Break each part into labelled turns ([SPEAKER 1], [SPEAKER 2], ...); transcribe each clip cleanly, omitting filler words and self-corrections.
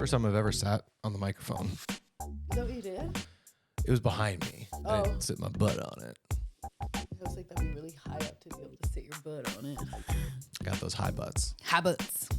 [SPEAKER 1] First time I've ever sat on the microphone.
[SPEAKER 2] Is that what you did?
[SPEAKER 1] It was behind me. I
[SPEAKER 2] Oh.
[SPEAKER 1] didn't sit my butt on it.
[SPEAKER 2] I was like, that'd be really high up to be able to sit your butt on it.
[SPEAKER 1] Got those high butts.
[SPEAKER 2] Habits.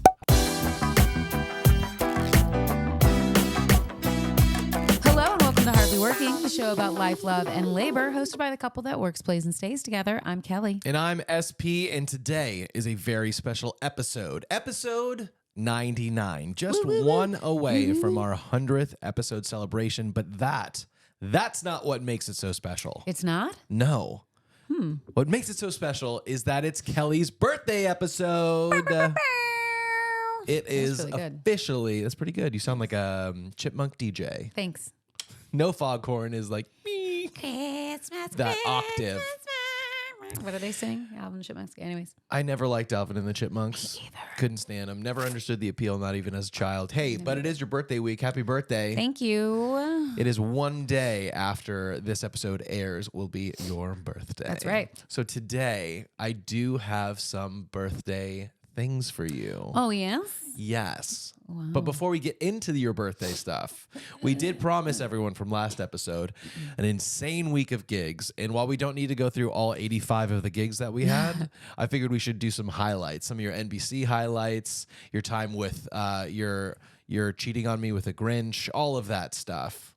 [SPEAKER 2] Hello and welcome to Hardly Working, the show about life, love, and labor, hosted by the couple that works, plays, and stays together. I'm Kelly.
[SPEAKER 1] And I'm SP, and today is a very special episode. Episode 99. Just one away from our 100th episode celebration, but that's not what makes it so special.
[SPEAKER 2] It's not?
[SPEAKER 1] No. What makes it so special is that it's Kelly's birthday episode. It is
[SPEAKER 2] really good.
[SPEAKER 1] officially, that's pretty good. You sound like a chipmunk DJ.
[SPEAKER 2] Thanks.
[SPEAKER 1] No foghorn is like me.
[SPEAKER 2] Christmas,
[SPEAKER 1] That octave.
[SPEAKER 2] What do they sing? Alvin and Chipmunks. Anyways.
[SPEAKER 1] I never liked Alvin and the Chipmunks. Couldn't stand them. Never understood the appeal, not even as a child. Hey, but it is your birthday week. Happy birthday.
[SPEAKER 2] Thank you.
[SPEAKER 1] It is one day after this episode airs will be your birthday.
[SPEAKER 2] That's right.
[SPEAKER 1] So today, I do have some birthday things for you.
[SPEAKER 2] Oh, yes?
[SPEAKER 1] Yes.
[SPEAKER 2] Wow.
[SPEAKER 1] But before we get into your birthday stuff, we did promise everyone from last episode an insane week of gigs. And while we don't need to go through all 85 of the gigs that we had, I figured we should do some highlights, some of your NBC highlights, your time with your cheating on me with a Grinch, all of that stuff.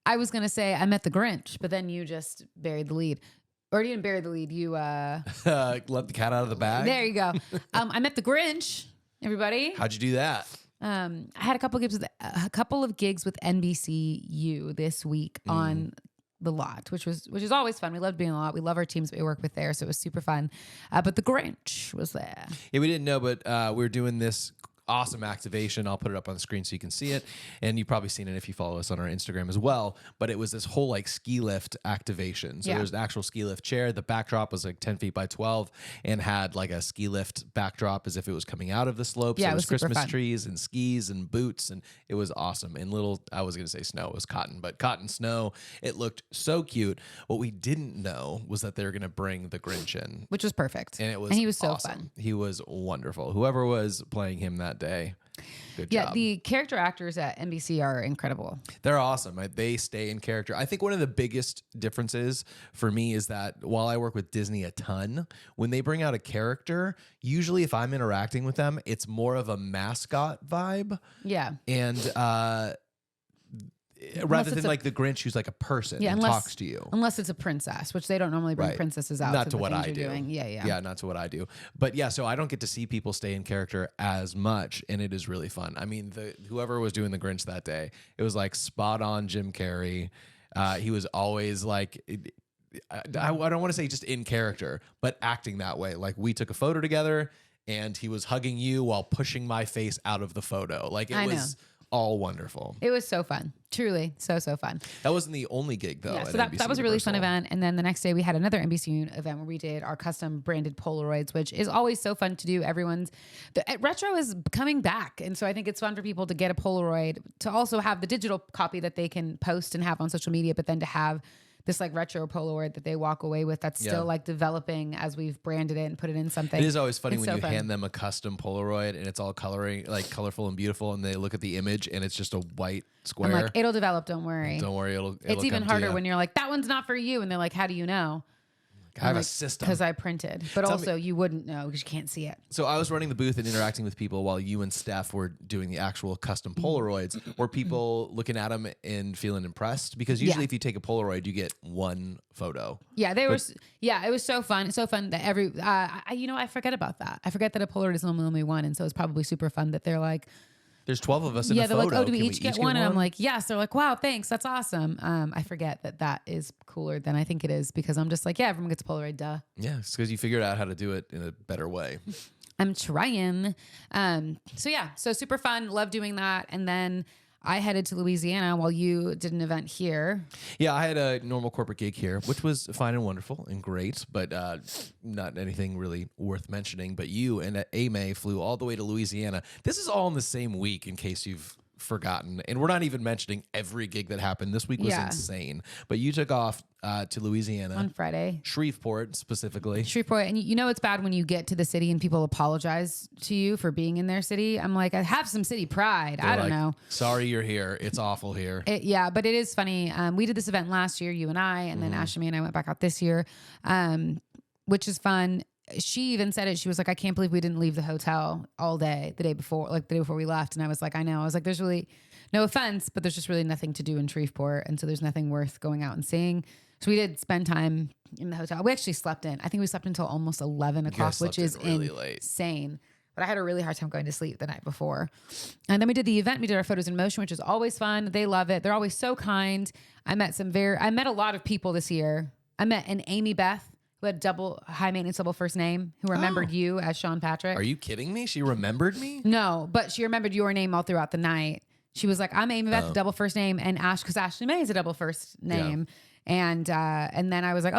[SPEAKER 2] I was going to say I met the Grinch, but then you just buried the lead. Or you didn't bury the lead. You
[SPEAKER 1] Let the cat out of the bag.
[SPEAKER 2] There you go. I met the Grinch, everybody.
[SPEAKER 1] How'd you do that?
[SPEAKER 2] I had a couple of gigs with NBCU this week on the lot, which is always fun. We loved being on the lot. We love our teams that we work with there, so it was super fun. But the Grinch was there.
[SPEAKER 1] Yeah, we didn't know, but we're doing this awesome activation. I'll put it up on the screen so you can see it. And you've probably seen it if you follow us on our Instagram as well. But it was this whole like ski lift activation. So there's an actual ski lift chair. The backdrop was like 10 feet by 12 and had like a ski lift backdrop as if it was coming out of the slope.
[SPEAKER 2] Yeah,
[SPEAKER 1] so
[SPEAKER 2] it was super
[SPEAKER 1] Christmas
[SPEAKER 2] fun.
[SPEAKER 1] trees and skis and boots. And it was awesome. And I was going to say snow. It was cotton, but cotton snow. It looked so cute. What we didn't know was that they were going to bring the Grinch in.
[SPEAKER 2] Which was perfect.
[SPEAKER 1] And
[SPEAKER 2] he was so
[SPEAKER 1] awesome.
[SPEAKER 2] fun.
[SPEAKER 1] He was wonderful. Whoever was playing him that day, good job.
[SPEAKER 2] The character actors at NBC are incredible.
[SPEAKER 1] They're awesome. They stay in character. I think one of the biggest differences for me is that while I work with Disney a ton, when they bring out a character, usually if I'm interacting with them, it's more of a mascot vibe.
[SPEAKER 2] Yeah.
[SPEAKER 1] And rather than like the Grinch who's like a person and talks to you.
[SPEAKER 2] Unless it's a princess, which they don't normally bring princesses out.
[SPEAKER 1] Not to
[SPEAKER 2] the
[SPEAKER 1] what
[SPEAKER 2] things
[SPEAKER 1] I
[SPEAKER 2] you're
[SPEAKER 1] do.
[SPEAKER 2] Doing. Yeah.
[SPEAKER 1] Yeah, not to what I do. But yeah, so I don't get to see people stay in character as much, and it is really fun. I mean, whoever was doing the Grinch that day, it was like spot on Jim Carrey. He was always like, I don't want to say just in character, but acting that way. Like we took a photo together, and he was hugging you while pushing my face out of the photo. Like it was all wonderful.
[SPEAKER 2] It was so fun. Truly, so fun.
[SPEAKER 1] That wasn't the only gig though.
[SPEAKER 2] Yeah,
[SPEAKER 1] at
[SPEAKER 2] so that
[SPEAKER 1] NBC
[SPEAKER 2] was a really fun
[SPEAKER 1] Universal.
[SPEAKER 2] event. And then the next day we had another NBC event where we did our custom branded Polaroids, which is always so fun to do. Retro is coming back. And so I think it's fun for people to get a Polaroid, to also have the digital copy that they can post and have on social media, but then to have this like retro Polaroid that they walk away with that's still like developing as we've branded it and put it in something.
[SPEAKER 1] It is always funny
[SPEAKER 2] It's
[SPEAKER 1] when
[SPEAKER 2] so
[SPEAKER 1] you
[SPEAKER 2] fun.
[SPEAKER 1] hand them a custom Polaroid and it's all colorful and beautiful, and they look at the image and it's just a white square.
[SPEAKER 2] I'm like, it'll develop, don't worry.
[SPEAKER 1] Don't worry, it'll
[SPEAKER 2] It's even
[SPEAKER 1] come to
[SPEAKER 2] harder
[SPEAKER 1] ya.
[SPEAKER 2] when you're like, that one's not for you. And they're like, how do you know?
[SPEAKER 1] I have a system.
[SPEAKER 2] Because I printed. But also you wouldn't know because you can't see it.
[SPEAKER 1] So I was running the booth and interacting with people while you and Steph were doing the actual custom Polaroids. Were people looking at them and feeling impressed? Because usually if you take a Polaroid, you get one photo.
[SPEAKER 2] Yeah, it was so fun. So fun that I forget about that. I forget that a Polaroid is only one. And so it's probably super fun that they're like,
[SPEAKER 1] There's 12 of us in a
[SPEAKER 2] they're
[SPEAKER 1] photo.
[SPEAKER 2] like, oh, do we
[SPEAKER 1] Can
[SPEAKER 2] each get one? And I'm like, yes. They're like, wow, thanks. That's awesome. I forget that is cooler than I think it is because I'm just like, yeah, everyone gets a Polaroid, duh.
[SPEAKER 1] Yeah, it's because you figured out how to do it in a better way.
[SPEAKER 2] I'm trying. So super fun. Love doing that. And then I headed to Louisiana while you did an event here.
[SPEAKER 1] Yeah, I had a normal corporate gig here, which was fine and wonderful and great, but not anything really worth mentioning. But you and Ame flew all the way to Louisiana. This is all in the same week, in case you've forgotten. And we're not even mentioning every gig that happened. This week was insane. But you took off to Louisiana.
[SPEAKER 2] On Friday.
[SPEAKER 1] Shreveport, specifically.
[SPEAKER 2] Shreveport. And you know it's bad when you get to the city and people apologize to you for being in their city. I'm like, I have some city pride.
[SPEAKER 1] They're
[SPEAKER 2] I don't
[SPEAKER 1] like,
[SPEAKER 2] know.
[SPEAKER 1] Sorry you're here. It's awful here.
[SPEAKER 2] Yeah, but it is funny. We did this event last year, you and I, and then Ashley and I went back out this year, which is fun. She even said it. She was like, I can't believe we didn't leave the hotel all day the day before we left. And I was like, I know. I was like, there's really no offense, but there's just really nothing to do in Shreveport. And so there's nothing worth going out and seeing. So we did spend time in the hotel. We actually slept in. I think we slept until almost 11 o'clock, which is
[SPEAKER 1] really late.
[SPEAKER 2] Insane. But I had a really hard time going to sleep the night before. And then we did the event. We did our photos in motion, which is always fun. They love it. They're always so kind. I met a lot of people this year. I met an Amy Beth, who had high maintenance double first name, who remembered you as Sean Patrick.
[SPEAKER 1] Are you kidding me? She remembered me?
[SPEAKER 2] No, but she remembered your name all throughout the night. She was like, I'm Amy Beth, double first name, and because Ashley May is a double first name. Yeah. And then I was like,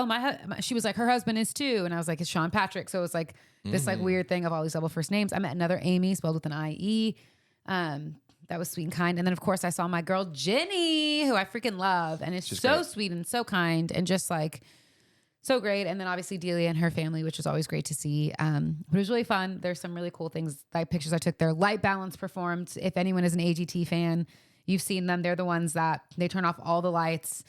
[SPEAKER 2] she was like, her husband is too. And I was like, it's Sean Patrick. So it was like this like weird thing of all these double first names. I met another Amy spelled with an I-E. That was sweet and kind. And then of course I saw my girl Jenny, who I freaking love. And it's so sweet and so kind and just like, so great. And then obviously Delia and her family, which was always great to see. But it was really fun. There's some really cool things, like pictures I took there. Light Balance performed. If anyone is an AGT fan, you've seen them. They're the ones that they turn off all the lights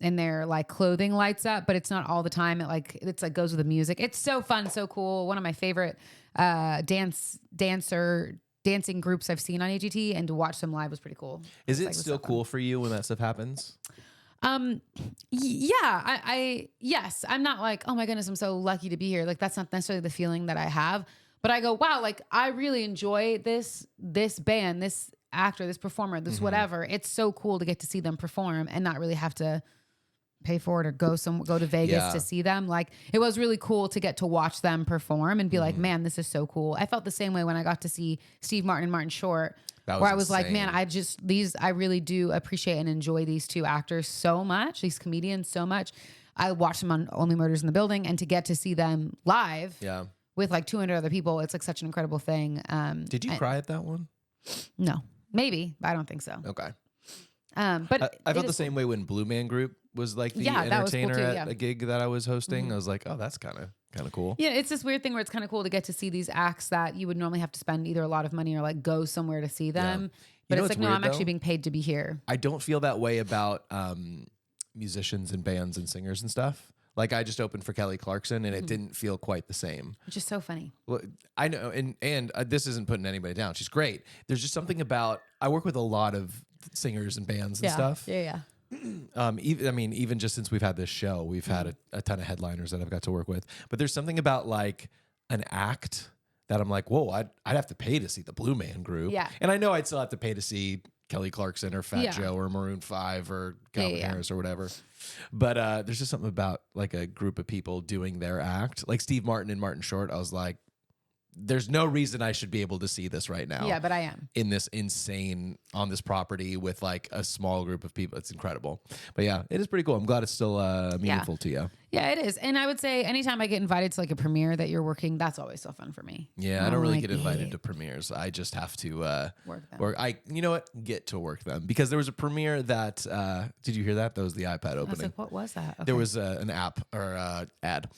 [SPEAKER 2] and their like clothing lights up, but it's not all the time. It's like goes with the music. It's so fun, so cool. One of my favorite dancing groups I've seen on AGT, and to watch them live was pretty cool.
[SPEAKER 1] Is it still cool for you when that stuff happens?
[SPEAKER 2] Yeah, yes, I'm not like, oh my goodness, I'm so lucky to be here. Like that's not necessarily the feeling that I have, but I go, wow, like I really enjoy this band, this actor, this performer, this whatever. It's so cool to get to see them perform and not really have to pay for it or go to Vegas to see them. Like it was really cool to get to watch them perform and be like, man, this is so cool. I felt the same way when I got to see Steve Martin and Martin Short. Where I was like, man, I really do appreciate and enjoy these two actors so much, these comedians so much. I watched them on Only Murders in the Building, and to get to see them live with like 200 other people, it's like such an incredible thing.
[SPEAKER 1] Did you cry at that one?
[SPEAKER 2] No, maybe, but I don't think so.
[SPEAKER 1] Okay.
[SPEAKER 2] But
[SPEAKER 1] I felt the same way when Blue Man Group was like the entertainer at a gig that I was hosting. I was like, oh, that's kind of cool. Yeah,
[SPEAKER 2] it's this weird thing where it's kind of cool to get to see these acts that you would normally have to spend either a lot of money or like go somewhere to see them. Yeah. But it's like, no, I'm actually being paid to be here.
[SPEAKER 1] I don't feel that way about musicians and bands and singers and stuff. Like I just opened for Kelly Clarkson and it didn't feel quite the same.
[SPEAKER 2] Which is so funny.
[SPEAKER 1] Well, I know, and this isn't putting anybody down. She's great. There's just something about, I work with a lot of singers and bands and stuff.
[SPEAKER 2] Yeah.
[SPEAKER 1] Even just since we've had this show, we've had a ton of headliners that I've got to work with. But there's something about like an act that I'm like, whoa, I'd have to pay to see the Blue Man Group.
[SPEAKER 2] Yeah.
[SPEAKER 1] And I know I'd still have to pay to see Kelly Clarkson or Fat Joe or Maroon 5 or Calvin Harris or whatever. But there's just something about like a group of people doing their act. Like Steve Martin and Martin Short, I was like, there's no reason I should be able to see this right now.
[SPEAKER 2] Yeah, but I am.
[SPEAKER 1] In this insane, on this property with like a small group of people. It's incredible. But yeah, it is pretty cool. I'm glad it's still meaningful to you.
[SPEAKER 2] Yeah, it is. And I would say anytime I get invited to like a premiere that you're working, that's always so fun for me.
[SPEAKER 1] Yeah, I don't really get invited to premieres. I just have to
[SPEAKER 2] work them.
[SPEAKER 1] You know what? Get to work them. Because there was a premiere that, did you hear that? That was the iPad opening.
[SPEAKER 2] I was like, what was that? Okay.
[SPEAKER 1] There was an app or ad.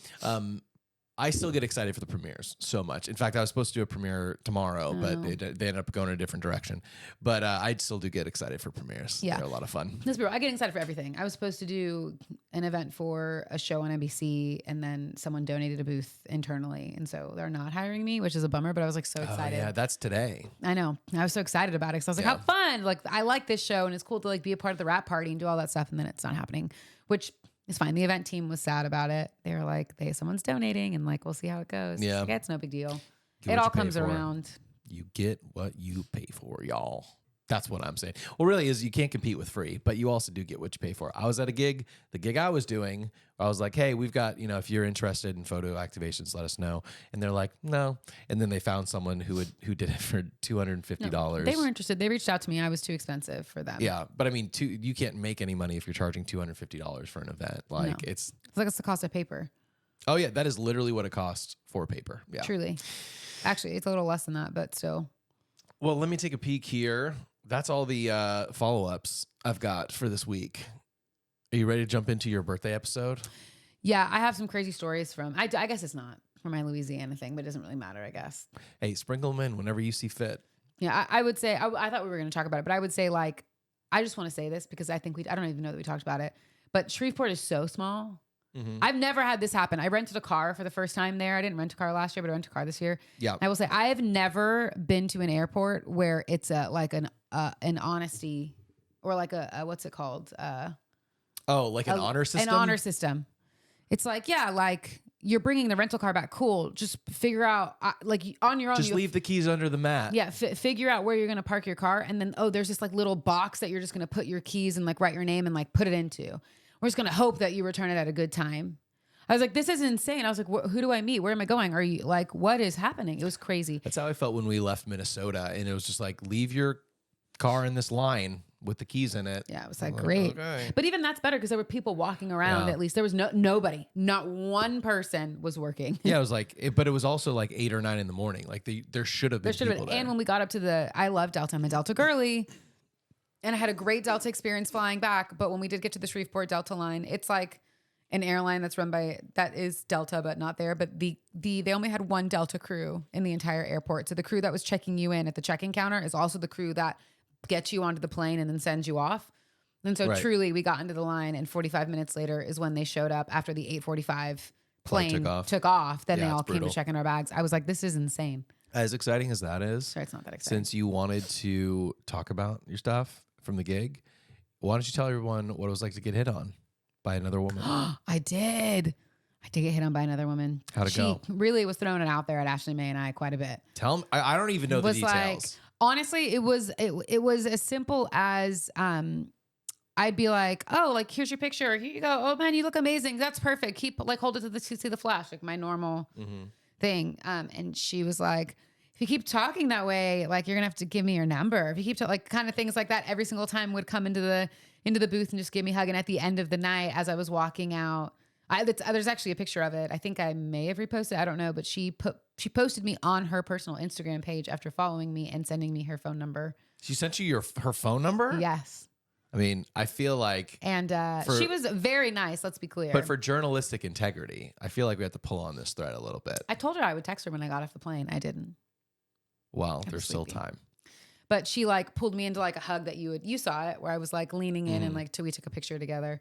[SPEAKER 1] I still get excited for the premieres so much. In fact, I was supposed to do a premiere tomorrow, but they ended up going in a different direction. But I still do get excited for premieres. Yeah. They're a lot of fun.
[SPEAKER 2] I get excited for everything. I was supposed to do an event for a show on NBC, and then someone donated a booth internally. And so they're not hiring me, which is a bummer, but I was like so excited.
[SPEAKER 1] Yeah, that's today.
[SPEAKER 2] I know. I was so excited about it because I was like, how fun. Like, I like this show, and it's cool to like be a part of the rap party and do all that stuff. And then it's not happening, which... it's fine. The event team was sad about it. They were like, someone's donating and like, we'll see how it goes.
[SPEAKER 1] Yeah.
[SPEAKER 2] Like, it's no big deal. It all comes around.
[SPEAKER 1] You get what you pay for, y'all. That's what I'm saying. Well, really is you can't compete with free, but you also do get what you pay for. I was at a gig, the gig I was doing, I was like, hey, we've got, if you're interested in photo activations, let us know. And they're like, no. And then they found someone who did it for $250.
[SPEAKER 2] No, they were interested. They reached out to me. I was too expensive for them.
[SPEAKER 1] Yeah. But I mean, you can't make any money if you're charging $250 for an event. Like it's
[SPEAKER 2] like it's the cost of paper.
[SPEAKER 1] Oh yeah. That is literally what it costs for paper. Yeah.
[SPEAKER 2] Truly. Actually, it's a little less than that, but still.
[SPEAKER 1] Well, let me take a peek here. that's all the follow-ups I've got for this week. Are you ready to jump into your birthday episode?
[SPEAKER 2] Yeah, I have some crazy stories from, I guess it's not for my Louisiana thing, but it doesn't really matter, I guess.
[SPEAKER 1] Hey, sprinkle them in whenever you see fit.
[SPEAKER 2] Yeah, I would say, I thought we were going to talk about it, but I would say like, I just want to say this because I think I don't even know that we talked about it, but Shreveport is so small. Mm-hmm. I've never had this happen. I rented a car for the first time there. I didn't rent a car last year, but I rented a car this year.
[SPEAKER 1] Yeah.
[SPEAKER 2] I will say I have never been to an airport where it's like an honesty or like a what's it called?
[SPEAKER 1] Like an honor system?
[SPEAKER 2] An honor system. It's like, yeah, like you're bringing the rental car back. Cool. Just figure out, like on your own.
[SPEAKER 1] Just leave the keys under the mat.
[SPEAKER 2] Yeah. Figure out where you're going to park your car. And then, there's this like little box that you're just going to put your keys and like write your name and like put it into. We're just going to hope that you return it at a good time. I was like, this is insane. I was like, who do I meet? Where am I going? Are you like, what is happening? It was crazy.
[SPEAKER 1] That's how I felt when we left Minnesota. And it was just like, leave your car in this line with the keys in it.
[SPEAKER 2] Yeah, it was like great.
[SPEAKER 1] Okay.
[SPEAKER 2] But even that's better because there were people walking around. At least there was nobody, not one person was working.
[SPEAKER 1] Yeah, it was like, but it was also like 8 or 9 in the morning. Like there should have been people there.
[SPEAKER 2] And when we got up to I love Delta. I'm a Delta girly. And I had a great Delta experience flying back. But when we did get to the Shreveport Delta line, it's like an airline that's run by, that is Delta, but not there. But they only had one Delta crew in the entire airport. So the crew that was checking you in at the check-in counter is also the crew that gets you onto the plane and then sends you off. And so truly we got into the line and 45 minutes later is when they showed up after the 8:45 plane took off. Then they all came to check in our bags. I was like, this is insane.
[SPEAKER 1] As exciting as that is.
[SPEAKER 2] Sorry, it's not that exciting.
[SPEAKER 1] Since you wanted to talk about your stuff from the gig, why don't you tell everyone what it was like to get hit on by another woman?
[SPEAKER 2] I did get hit on by another woman.
[SPEAKER 1] How'd it go?
[SPEAKER 2] She really was throwing it out there at Ashley May and I quite a bit.
[SPEAKER 1] Tell them. I don't even know the details.
[SPEAKER 2] Like, honestly, it was as simple as I'd be like, oh, like here's your picture. Here you go. Oh man, you look amazing. That's perfect. Keep like hold it to see the flash, like my normal thing. And she was like, if you keep talking that way, like you're gonna have to give me your number. If you keep like kind of things like that every single time would come into the booth and just give me a hug. And at the end of the night, as I was walking out, there's actually a picture of it. I think I may have reposted. I don't know, but she posted me on her personal Instagram page after following me and sending me her phone number.
[SPEAKER 1] She sent you her phone number?
[SPEAKER 2] Yes.
[SPEAKER 1] I mean, I feel like,
[SPEAKER 2] and she was very nice. Let's be clear.
[SPEAKER 1] But for journalistic integrity, I feel like we have to pull on this thread a little bit.
[SPEAKER 2] I told her I would text her when I got off the plane. I didn't.
[SPEAKER 1] Well, there's still time.
[SPEAKER 2] But she like pulled me into like a hug that you saw it where I was like leaning in and like we took a picture together.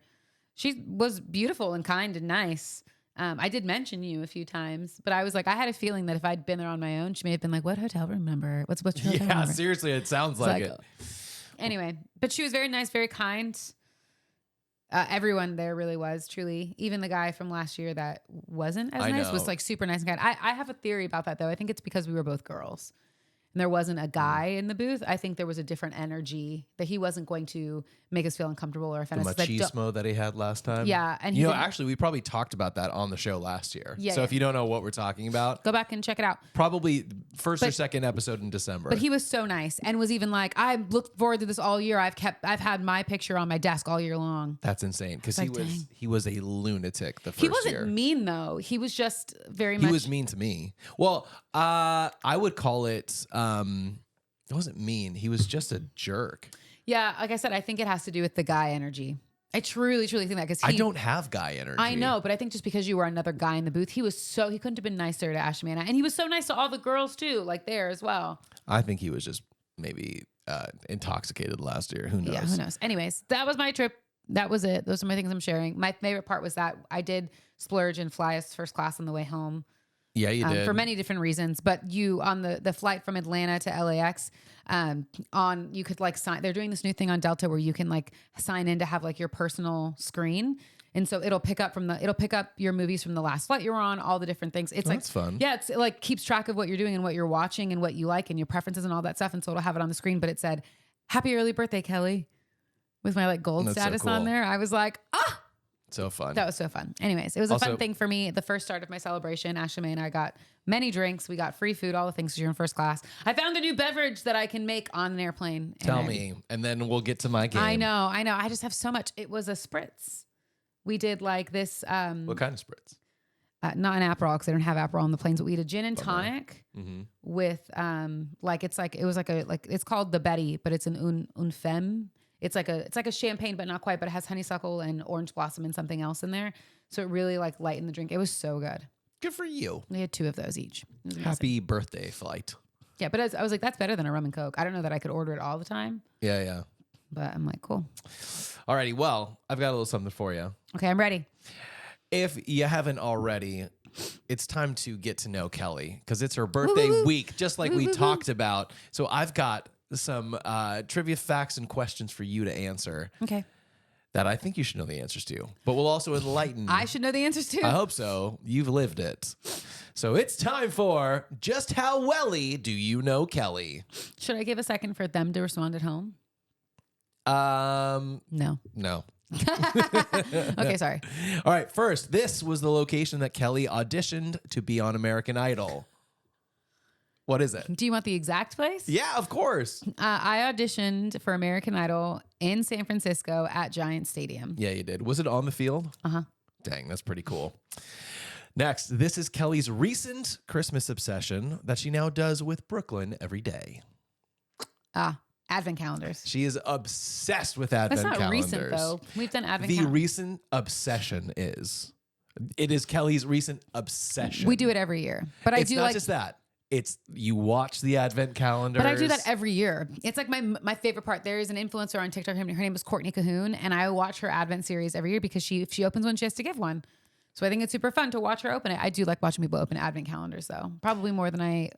[SPEAKER 2] She was beautiful and kind and nice. I did mention you a few times, but I was like, I had a feeling that if I'd been there on my own, she may have been like, what hotel room number? What's your hotel room number?
[SPEAKER 1] Seriously, it sounds like it.
[SPEAKER 2] Anyway, but she was very nice, very kind. Everyone there really was, truly. Even the guy from last year that wasn't as nice was like super nice and kind. I have a theory about that though. I think it's because we were both girls. And there wasn't a guy in the booth. I think there was a different energy that he wasn't going to make us feel uncomfortable or offend us.
[SPEAKER 1] The machismo that he had last time.
[SPEAKER 2] Yeah. And
[SPEAKER 1] actually, we probably talked about that on the show last year.
[SPEAKER 2] Yeah,
[SPEAKER 1] so if you don't know what we're talking about,
[SPEAKER 2] go back and check it out.
[SPEAKER 1] Probably first or second episode in December.
[SPEAKER 2] But he was so nice and was even like, I looked forward to this all year. I've had my picture on my desk all year long.
[SPEAKER 1] That's insane. Because he was a lunatic the first
[SPEAKER 2] year. He wasn't
[SPEAKER 1] year.
[SPEAKER 2] mean though. He was just very much.
[SPEAKER 1] He was mean to me. Well, I would call it, it wasn't mean. He was just a jerk.
[SPEAKER 2] Yeah, like I said, I think it has to do with the guy energy. I truly, truly think that because
[SPEAKER 1] I don't have guy energy.
[SPEAKER 2] I know, but I think just because you were another guy in the booth, he couldn't have been nicer to Ashley and I. And he was so nice to all the girls too, like there as well.
[SPEAKER 1] I think he was just maybe intoxicated last year. Who knows?
[SPEAKER 2] Yeah, who knows? Anyways, that was my trip. That was it. Those are my things I'm sharing. My favorite part was that I did splurge and fly as first class on the way home.
[SPEAKER 1] Yeah, you did.
[SPEAKER 2] For many different reasons. But you, on the flight from Atlanta to LAX, you could like sign, they're doing this new thing on Delta where you can like sign in to have like your personal screen. And so it'll pick up your movies from the last flight you were on, all the different things. It's
[SPEAKER 1] that's fun.
[SPEAKER 2] Yeah, it like keeps track of what you're doing and what you're watching and what you like and your preferences and all that stuff. And so it'll have it on the screen, but it said, "Happy early birthday, Kelly," with my like gold status on there. I was like, ah!
[SPEAKER 1] So fun.
[SPEAKER 2] That was so fun. Anyways, it was a fun thing for me. The first start of my celebration, Ashley May and I got many drinks. We got free food, all the things because you're in first class. I found a new beverage that I can make on an airplane.
[SPEAKER 1] Tell me, and then we'll get to my game.
[SPEAKER 2] I know. I just have so much. It was a spritz. We did like this.
[SPEAKER 1] What kind of spritz?
[SPEAKER 2] not an Aperol because I don't have Aperol on the planes, but we had a gin and tonic with it's called the Betty, but it's an un femme. It's like a champagne, but not quite, but it has honeysuckle and orange blossom and something else in there. So it really like lightened the drink. It was so good.
[SPEAKER 1] Good for you.
[SPEAKER 2] We had 2 of those each. It was amazing.
[SPEAKER 1] Happy birthday, Flight.
[SPEAKER 2] Yeah, but I was like, that's better than a rum and Coke. I don't know that I could order it all the time.
[SPEAKER 1] Yeah.
[SPEAKER 2] But I'm like, cool.
[SPEAKER 1] Alrighty, well, I've got a little something for you.
[SPEAKER 2] Okay, I'm ready.
[SPEAKER 1] If you haven't already, it's time to get to know Kellie because it's her birthday week, just like we talked about. So I've got some trivia facts and questions for you to answer.
[SPEAKER 2] Okay.
[SPEAKER 1] That I think you should know the answers to, but we'll also enlighten.
[SPEAKER 2] I should know the answers too.
[SPEAKER 1] I hope so. You've lived it. So it's time for Just How Wellie Do You Know Kellie?
[SPEAKER 2] Should I give a second for them to respond at home? No. Okay, sorry.
[SPEAKER 1] All right. First, this was the location that Kellie auditioned to be on American Idol. What is it?
[SPEAKER 2] Do you want the exact place?
[SPEAKER 1] Yeah, of course.
[SPEAKER 2] I auditioned for American Idol in San Francisco at Giant Stadium.
[SPEAKER 1] Yeah, you did. Was it on the field?
[SPEAKER 2] Uh-huh.
[SPEAKER 1] Dang, that's pretty cool. Next, this is Kellie's recent Christmas obsession that she now does with Brooklyn every day.
[SPEAKER 2] Advent calendars.
[SPEAKER 1] She is obsessed with Advent calendars.
[SPEAKER 2] That's not recent, though. We've done Advent
[SPEAKER 1] calendars. The
[SPEAKER 2] calendars.
[SPEAKER 1] recent obsession is. It is Kellie's recent obsession.
[SPEAKER 2] We do it every year. But
[SPEAKER 1] it's not just that. It's you watch the Advent calendars.
[SPEAKER 2] But I do that every year. It's like my favorite part. There is an influencer on TikTok. Her name is Courtney Cahoon, and I watch her Advent series every year because if she opens one, she has to give one. So I think it's super fun to watch her open it. I do like watching people open Advent calendars, though. Probably more than I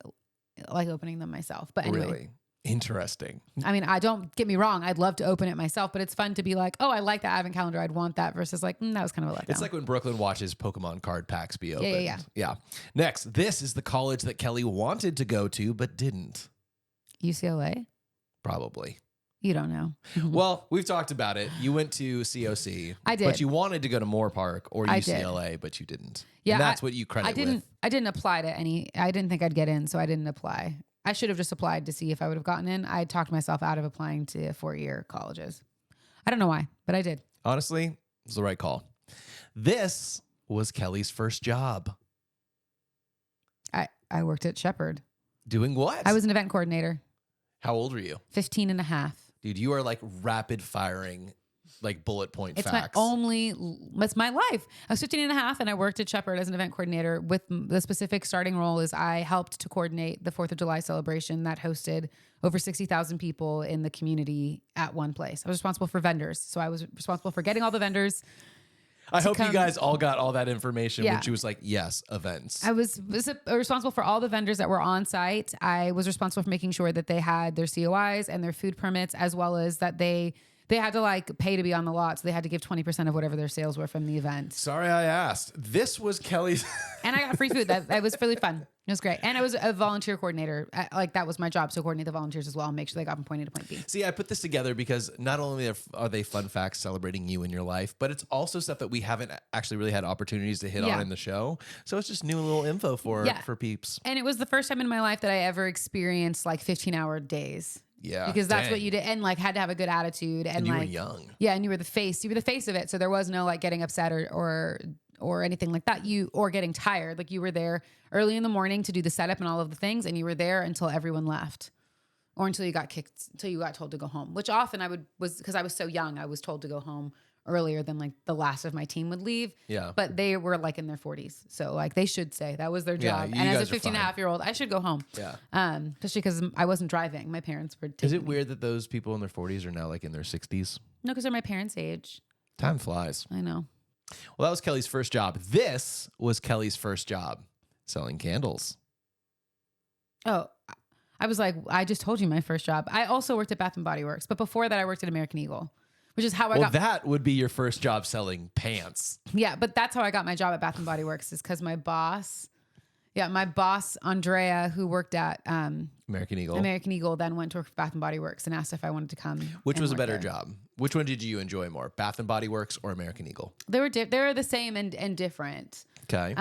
[SPEAKER 2] like opening them myself. But anyway.
[SPEAKER 1] Really? Interesting.
[SPEAKER 2] I mean, I don't get me wrong. I'd love to open it myself, but it's fun to be like, oh, I like the Advent calendar. I'd want that versus like, that was kind of a letdown.
[SPEAKER 1] It's like when Brooklyn watches Pokemon card packs be opened.
[SPEAKER 2] Yeah.
[SPEAKER 1] Next, this is the college that Kellie wanted to go to but didn't.
[SPEAKER 2] UCLA?
[SPEAKER 1] Probably.
[SPEAKER 2] You don't know.
[SPEAKER 1] Well, we've talked about it. You went to COC.
[SPEAKER 2] I did.
[SPEAKER 1] But you wanted to go to Moore Park or UCLA, but you didn't.
[SPEAKER 2] Yeah.
[SPEAKER 1] And that's what you credit with.
[SPEAKER 2] I didn't apply to any. I didn't think I'd get in, so I didn't apply. I should have just applied to see if I would have gotten in. I talked myself out of applying to 4-year colleges. I don't know why, but I did.
[SPEAKER 1] Honestly, it was the right call. This was Kellie's first job.
[SPEAKER 2] I worked at Shepherd.
[SPEAKER 1] Doing what?
[SPEAKER 2] I was an event coordinator.
[SPEAKER 1] How old were you?
[SPEAKER 2] 15 and a half.
[SPEAKER 1] Dude, you are like rapid firing, like bullet point facts.
[SPEAKER 2] It's my life. I was 15 and a half and I worked at Shepherd as an event coordinator with the specific starting role is I helped to coordinate the 4th of July celebration that hosted over 60,000 people in the community at one place. I was responsible for vendors. So I was responsible for getting all the vendors.
[SPEAKER 1] I hope you guys all got all that information when
[SPEAKER 2] Yeah.
[SPEAKER 1] she was like, yes, events.
[SPEAKER 2] I was responsible for all the vendors that were on site. I was responsible for making sure that they had their COIs and their food permits, as well as that they had to like pay to be on the lot. So they had to give 20% of whatever their sales were from the event.
[SPEAKER 1] Sorry I asked. This was Kellie's.
[SPEAKER 2] And I got free food. That was really fun. It was great. And I was a volunteer coordinator. That was my job. So coordinate the volunteers as well and make sure they got from point A to point B.
[SPEAKER 1] See, I put this together because not only are they fun facts celebrating you in your life, but it's also stuff that we haven't actually really had opportunities to hit on in the show. So it's just new little info for peeps.
[SPEAKER 2] And it was the first time in my life that I ever experienced like 15-hour days.
[SPEAKER 1] Yeah.
[SPEAKER 2] Because that's what you did. And like had to have a good attitude. And
[SPEAKER 1] you
[SPEAKER 2] like,
[SPEAKER 1] were young.
[SPEAKER 2] Yeah. And you were the face. You were the face of it. So there was no like getting upset or anything like that. Or getting tired. Like you were there early in the morning to do the setup and all of the things. And you were there until everyone left. Or until you got told to go home. Which often because I was so young, I was told to go home earlier than like the last of my team would leave.
[SPEAKER 1] Yeah.
[SPEAKER 2] But they were like in their 40s. So like they should stay. That was their job.
[SPEAKER 1] Yeah,
[SPEAKER 2] and as a 15-and-a-half-year-old, I should go home.
[SPEAKER 1] Yeah.
[SPEAKER 2] Especially because I wasn't driving. My parents were taking
[SPEAKER 1] Is it
[SPEAKER 2] me.
[SPEAKER 1] weird that those people in their 40s are now like in their 60s?
[SPEAKER 2] No, because they're my parents' age.
[SPEAKER 1] Time flies.
[SPEAKER 2] I know.
[SPEAKER 1] Well, that was Kellie's first job. This was Kellie's first job, selling candles.
[SPEAKER 2] Oh, I was like, I just told you my first job. I also worked at Bath and Body Works, but before that I worked at American Eagle, which is how I got.
[SPEAKER 1] That would be your first job selling pants.
[SPEAKER 2] Yeah, but that's how I got my job at Bath and Body Works is because my boss, Andrea, who worked at
[SPEAKER 1] American Eagle,
[SPEAKER 2] then went to work for Bath and Body Works and asked if I wanted to come.
[SPEAKER 1] Which was a better
[SPEAKER 2] there.
[SPEAKER 1] job? Which one did you enjoy more, Bath and Body Works or American Eagle?
[SPEAKER 2] They were the same and different.
[SPEAKER 1] Okay.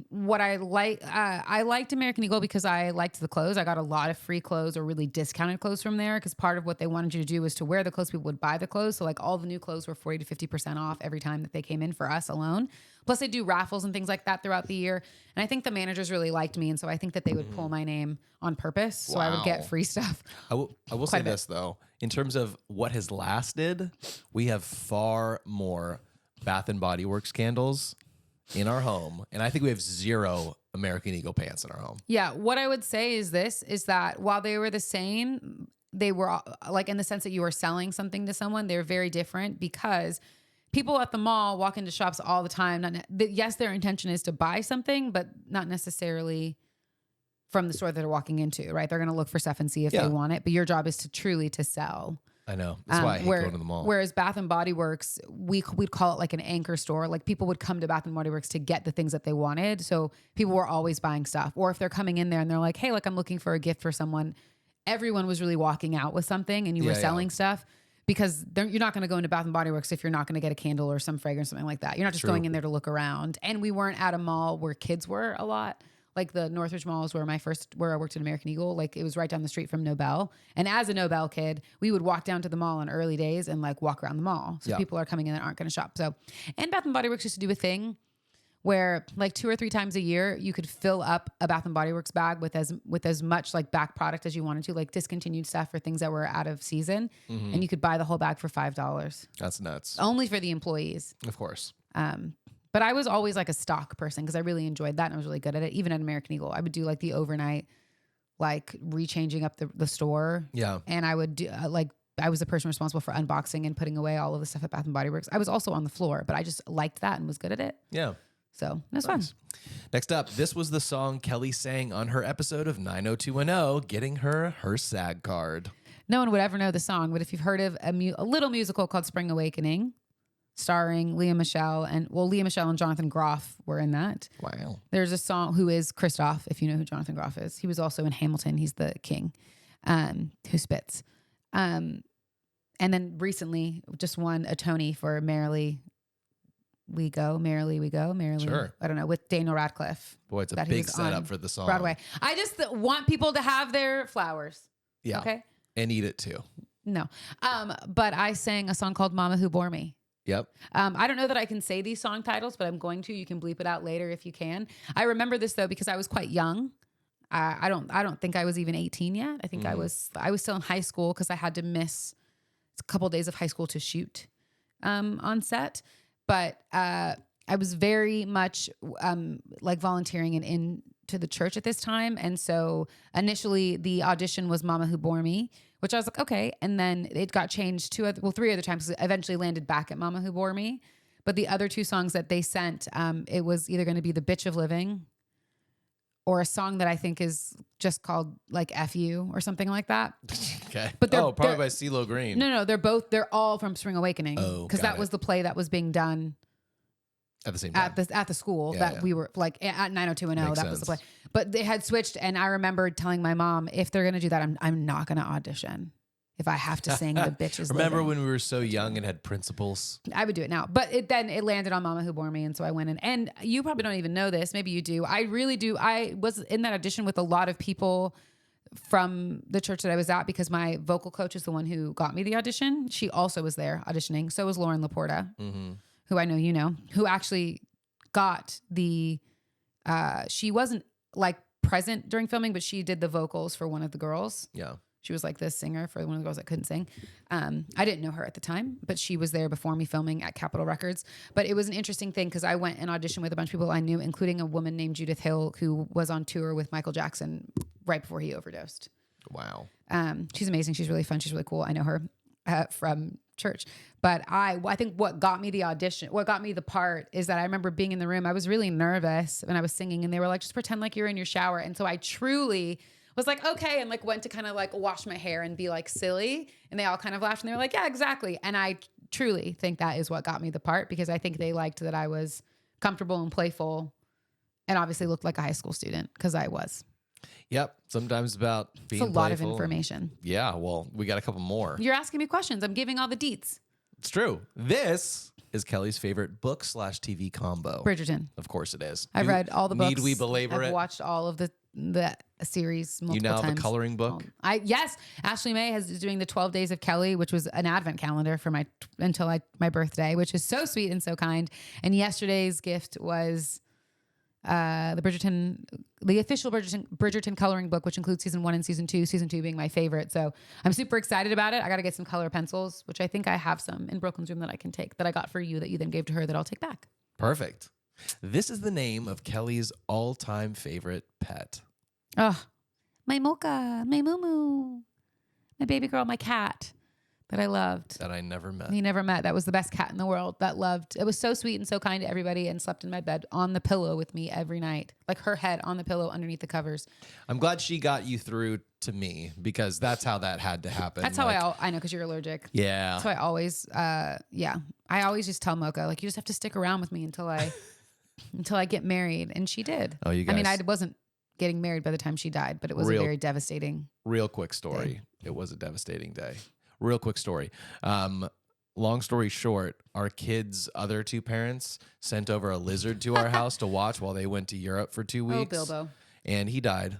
[SPEAKER 2] What I liked American Eagle because I liked the clothes. I got a lot of free clothes or really discounted clothes from there because part of what they wanted you to do was to wear the clothes. People would buy the clothes. So like all the new clothes were 40 to 50% off every time that they came in for us alone. Plus they do raffles and things like that throughout the year. And I think the managers really liked me. And so I think that they would pull my name on purpose. So I would get free stuff.
[SPEAKER 1] I will say this though, in terms of what has lasted, we have far more Bath and Body Works candles in our home. And I think we have 0 American Eagle pants in our home.
[SPEAKER 2] Yeah. What I would say is that while they were the same, they were like in the sense that you were selling something to someone, they're very different because people at the mall walk into shops all the time. Yes, their intention is to buy something, but not necessarily from the store that they're walking into, right? They're going to look for stuff and see if they want it. But your job is to truly to sell.
[SPEAKER 1] I know. That's why I hate going to the mall.
[SPEAKER 2] Whereas Bath and Body Works, we'd call it like an anchor store. Like people would come to Bath and Body Works to get the things that they wanted. So people were always buying stuff. Or if they're coming in there and they're like, hey, like I'm looking for a gift for someone. Everyone was really walking out with something and you were selling stuff. Because you're not going to go into Bath and Body Works if you're not going to get a candle or some fragrance, something like that. You're not just going in there to look around. And we weren't at a mall where kids were a lot. Like the Northridge Mall is where I worked at American Eagle. Like it was right down the street from Nobel. And as a Nobel kid, we would walk down to the mall in early days and like walk around the mall. So people are coming in that aren't going to shop. So, and Bath and Body Works used to do a thing where like 2 or 3 times a year you could fill up a Bath and Body Works bag with as much like back product as you wanted to, like discontinued stuff or things that were out of season, and you could buy the whole bag for $5.
[SPEAKER 1] That's nuts.
[SPEAKER 2] Only for the employees,
[SPEAKER 1] of course.
[SPEAKER 2] But I was always like a stock person because I really enjoyed that and I was really good at it. Even at American Eagle, I would do like the overnight, like rechanging up the store. Yeah, and I would do I was the person responsible for unboxing and putting away all of the stuff at Bath and Body Works. I was also on the floor, but I just liked that and was good at it. Yeah. So that's fun.
[SPEAKER 1] Next up, this was the song Kellie sang on her episode of 90210, getting her SAG card.
[SPEAKER 2] No one would ever know the song, but if you've heard of a little musical called Spring Awakening, starring Leah Michele and Jonathan Groff were in that. Wow. There's a song who is Kristoff, if you know who Jonathan Groff is. He was also in Hamilton. He's the king who spits. And then recently just won a Tony for Merrily We Go. Sure. I don't know, with Daniel Radcliffe.
[SPEAKER 1] Boy, it's a big setup for the song.
[SPEAKER 2] Broadway. I just want people to have their flowers.
[SPEAKER 1] Yeah. Okay. And eat it too.
[SPEAKER 2] No. But I sang a song called Mama Who Bore Me. Yep. I don't know that I can say these song titles, but I'm going to. You can bleep it out later if you can. I remember this though because I was quite young. I don't think I was even 18 yet. I think I was still in high school because I had to miss a couple of days of high school to shoot on set. But I was very much like volunteering and into the church at this time. And so initially the audition was Mama Who Bore Me, which I was like, okay. And then it got changed 3 other times. It eventually landed back at Mama Who Bore Me. But the other 2 songs that they sent, it was either going to be The Bitch of Living or a song that I think is just called like F You or something like that.
[SPEAKER 1] Okay. But probably by CeeLo Green.
[SPEAKER 2] No, they're all from Spring Awakening. Oh, because that was the play that was being done
[SPEAKER 1] at the same time
[SPEAKER 2] at the school we were like at 90210. That was the play. But they had switched, and I remember telling my mom, if they're gonna do that, I'm not gonna audition. If I have to sing The Bitch Is
[SPEAKER 1] Remember
[SPEAKER 2] Living.
[SPEAKER 1] when we were so young and had principles?
[SPEAKER 2] I would do it now. But it landed on Mama Who Bore Me. And so I went in. And you probably don't even know this. Maybe you do. I really do. I was in that audition with a lot of people from the church that I was at because my vocal coach is the one who got me the audition. She also was there auditioning. So was Lauren Laporta, who I know you know, who actually got the, she wasn't like present during filming, but she did the vocals for one of the girls. Yeah. She was like this singer for one of the girls that couldn't sing. I didn't know her at the time, but she was there before me filming at Capitol Records. But it was an interesting thing because I went and auditioned with a bunch of people I knew, including a woman named Judith Hill, who was on tour with Michael Jackson right before he overdosed. Wow. She's amazing. She's really fun. She's really cool. I know her from church. But I think what got me the audition, what got me the part is that I remember being in the room. I was really nervous when I was singing and they were like, just pretend like you're in your shower. And so I truly was like, okay. And like went to kind of like wash my hair and be like silly. And they all kind of laughed and they were like, yeah, exactly. And I truly think that is what got me the part because I think they liked that I was comfortable and playful and obviously looked like a high school student because I was.
[SPEAKER 1] Yep. Sometimes about being
[SPEAKER 2] It's a lot of information.
[SPEAKER 1] Yeah. Well, we got a couple more.
[SPEAKER 2] You're asking me questions. I'm giving all the deets.
[SPEAKER 1] It's true. This is Kellie's favorite book/TV combo.
[SPEAKER 2] Bridgerton.
[SPEAKER 1] Of course it is.
[SPEAKER 2] I've read all the books.
[SPEAKER 1] Need we belabor it?
[SPEAKER 2] I've watched all of the series multiple
[SPEAKER 1] You now have
[SPEAKER 2] times.
[SPEAKER 1] a coloring book?
[SPEAKER 2] Yes, Ashley May is doing the 12 Days of Kellie, which was an advent calendar for my birthday, which is so sweet and so kind. And yesterday's gift was the official Bridgerton coloring book, which includes season 1 and season 2, season 2 being my favorite. So I'm super excited about it. I got to get some color pencils, which I think I have some in Brooklyn's room that I can take, that I got for you, that you then gave to her, that I'll take back.
[SPEAKER 1] Perfect. This is the name of Kellie's all-time favorite pet.
[SPEAKER 2] Oh, my Mocha, my Moo, my baby girl, my cat that I loved.
[SPEAKER 1] That I never met.
[SPEAKER 2] He never met. That was the best cat in the world. That loved. It was so sweet and so kind to everybody, and slept in my bed on the pillow with me every night, like her head on the pillow underneath the covers.
[SPEAKER 1] I'm glad she got you through to me, because that's how that had to happen.
[SPEAKER 2] That's how I know, because you're allergic.
[SPEAKER 1] Yeah.
[SPEAKER 2] So I always, I always just tell Mocha, like, you just have to stick around with me until I get married. And she did.
[SPEAKER 1] Oh, you guys.
[SPEAKER 2] I mean, I wasn't getting married by the time she died, but it was a very devastating.
[SPEAKER 1] Real quick story.
[SPEAKER 2] Day.
[SPEAKER 1] It was a devastating day. Real quick story. Long story short, our kids' other two parents sent over a lizard to our house to watch while they went to Europe for 2 weeks.
[SPEAKER 2] Oh, Bilbo.
[SPEAKER 1] And he died.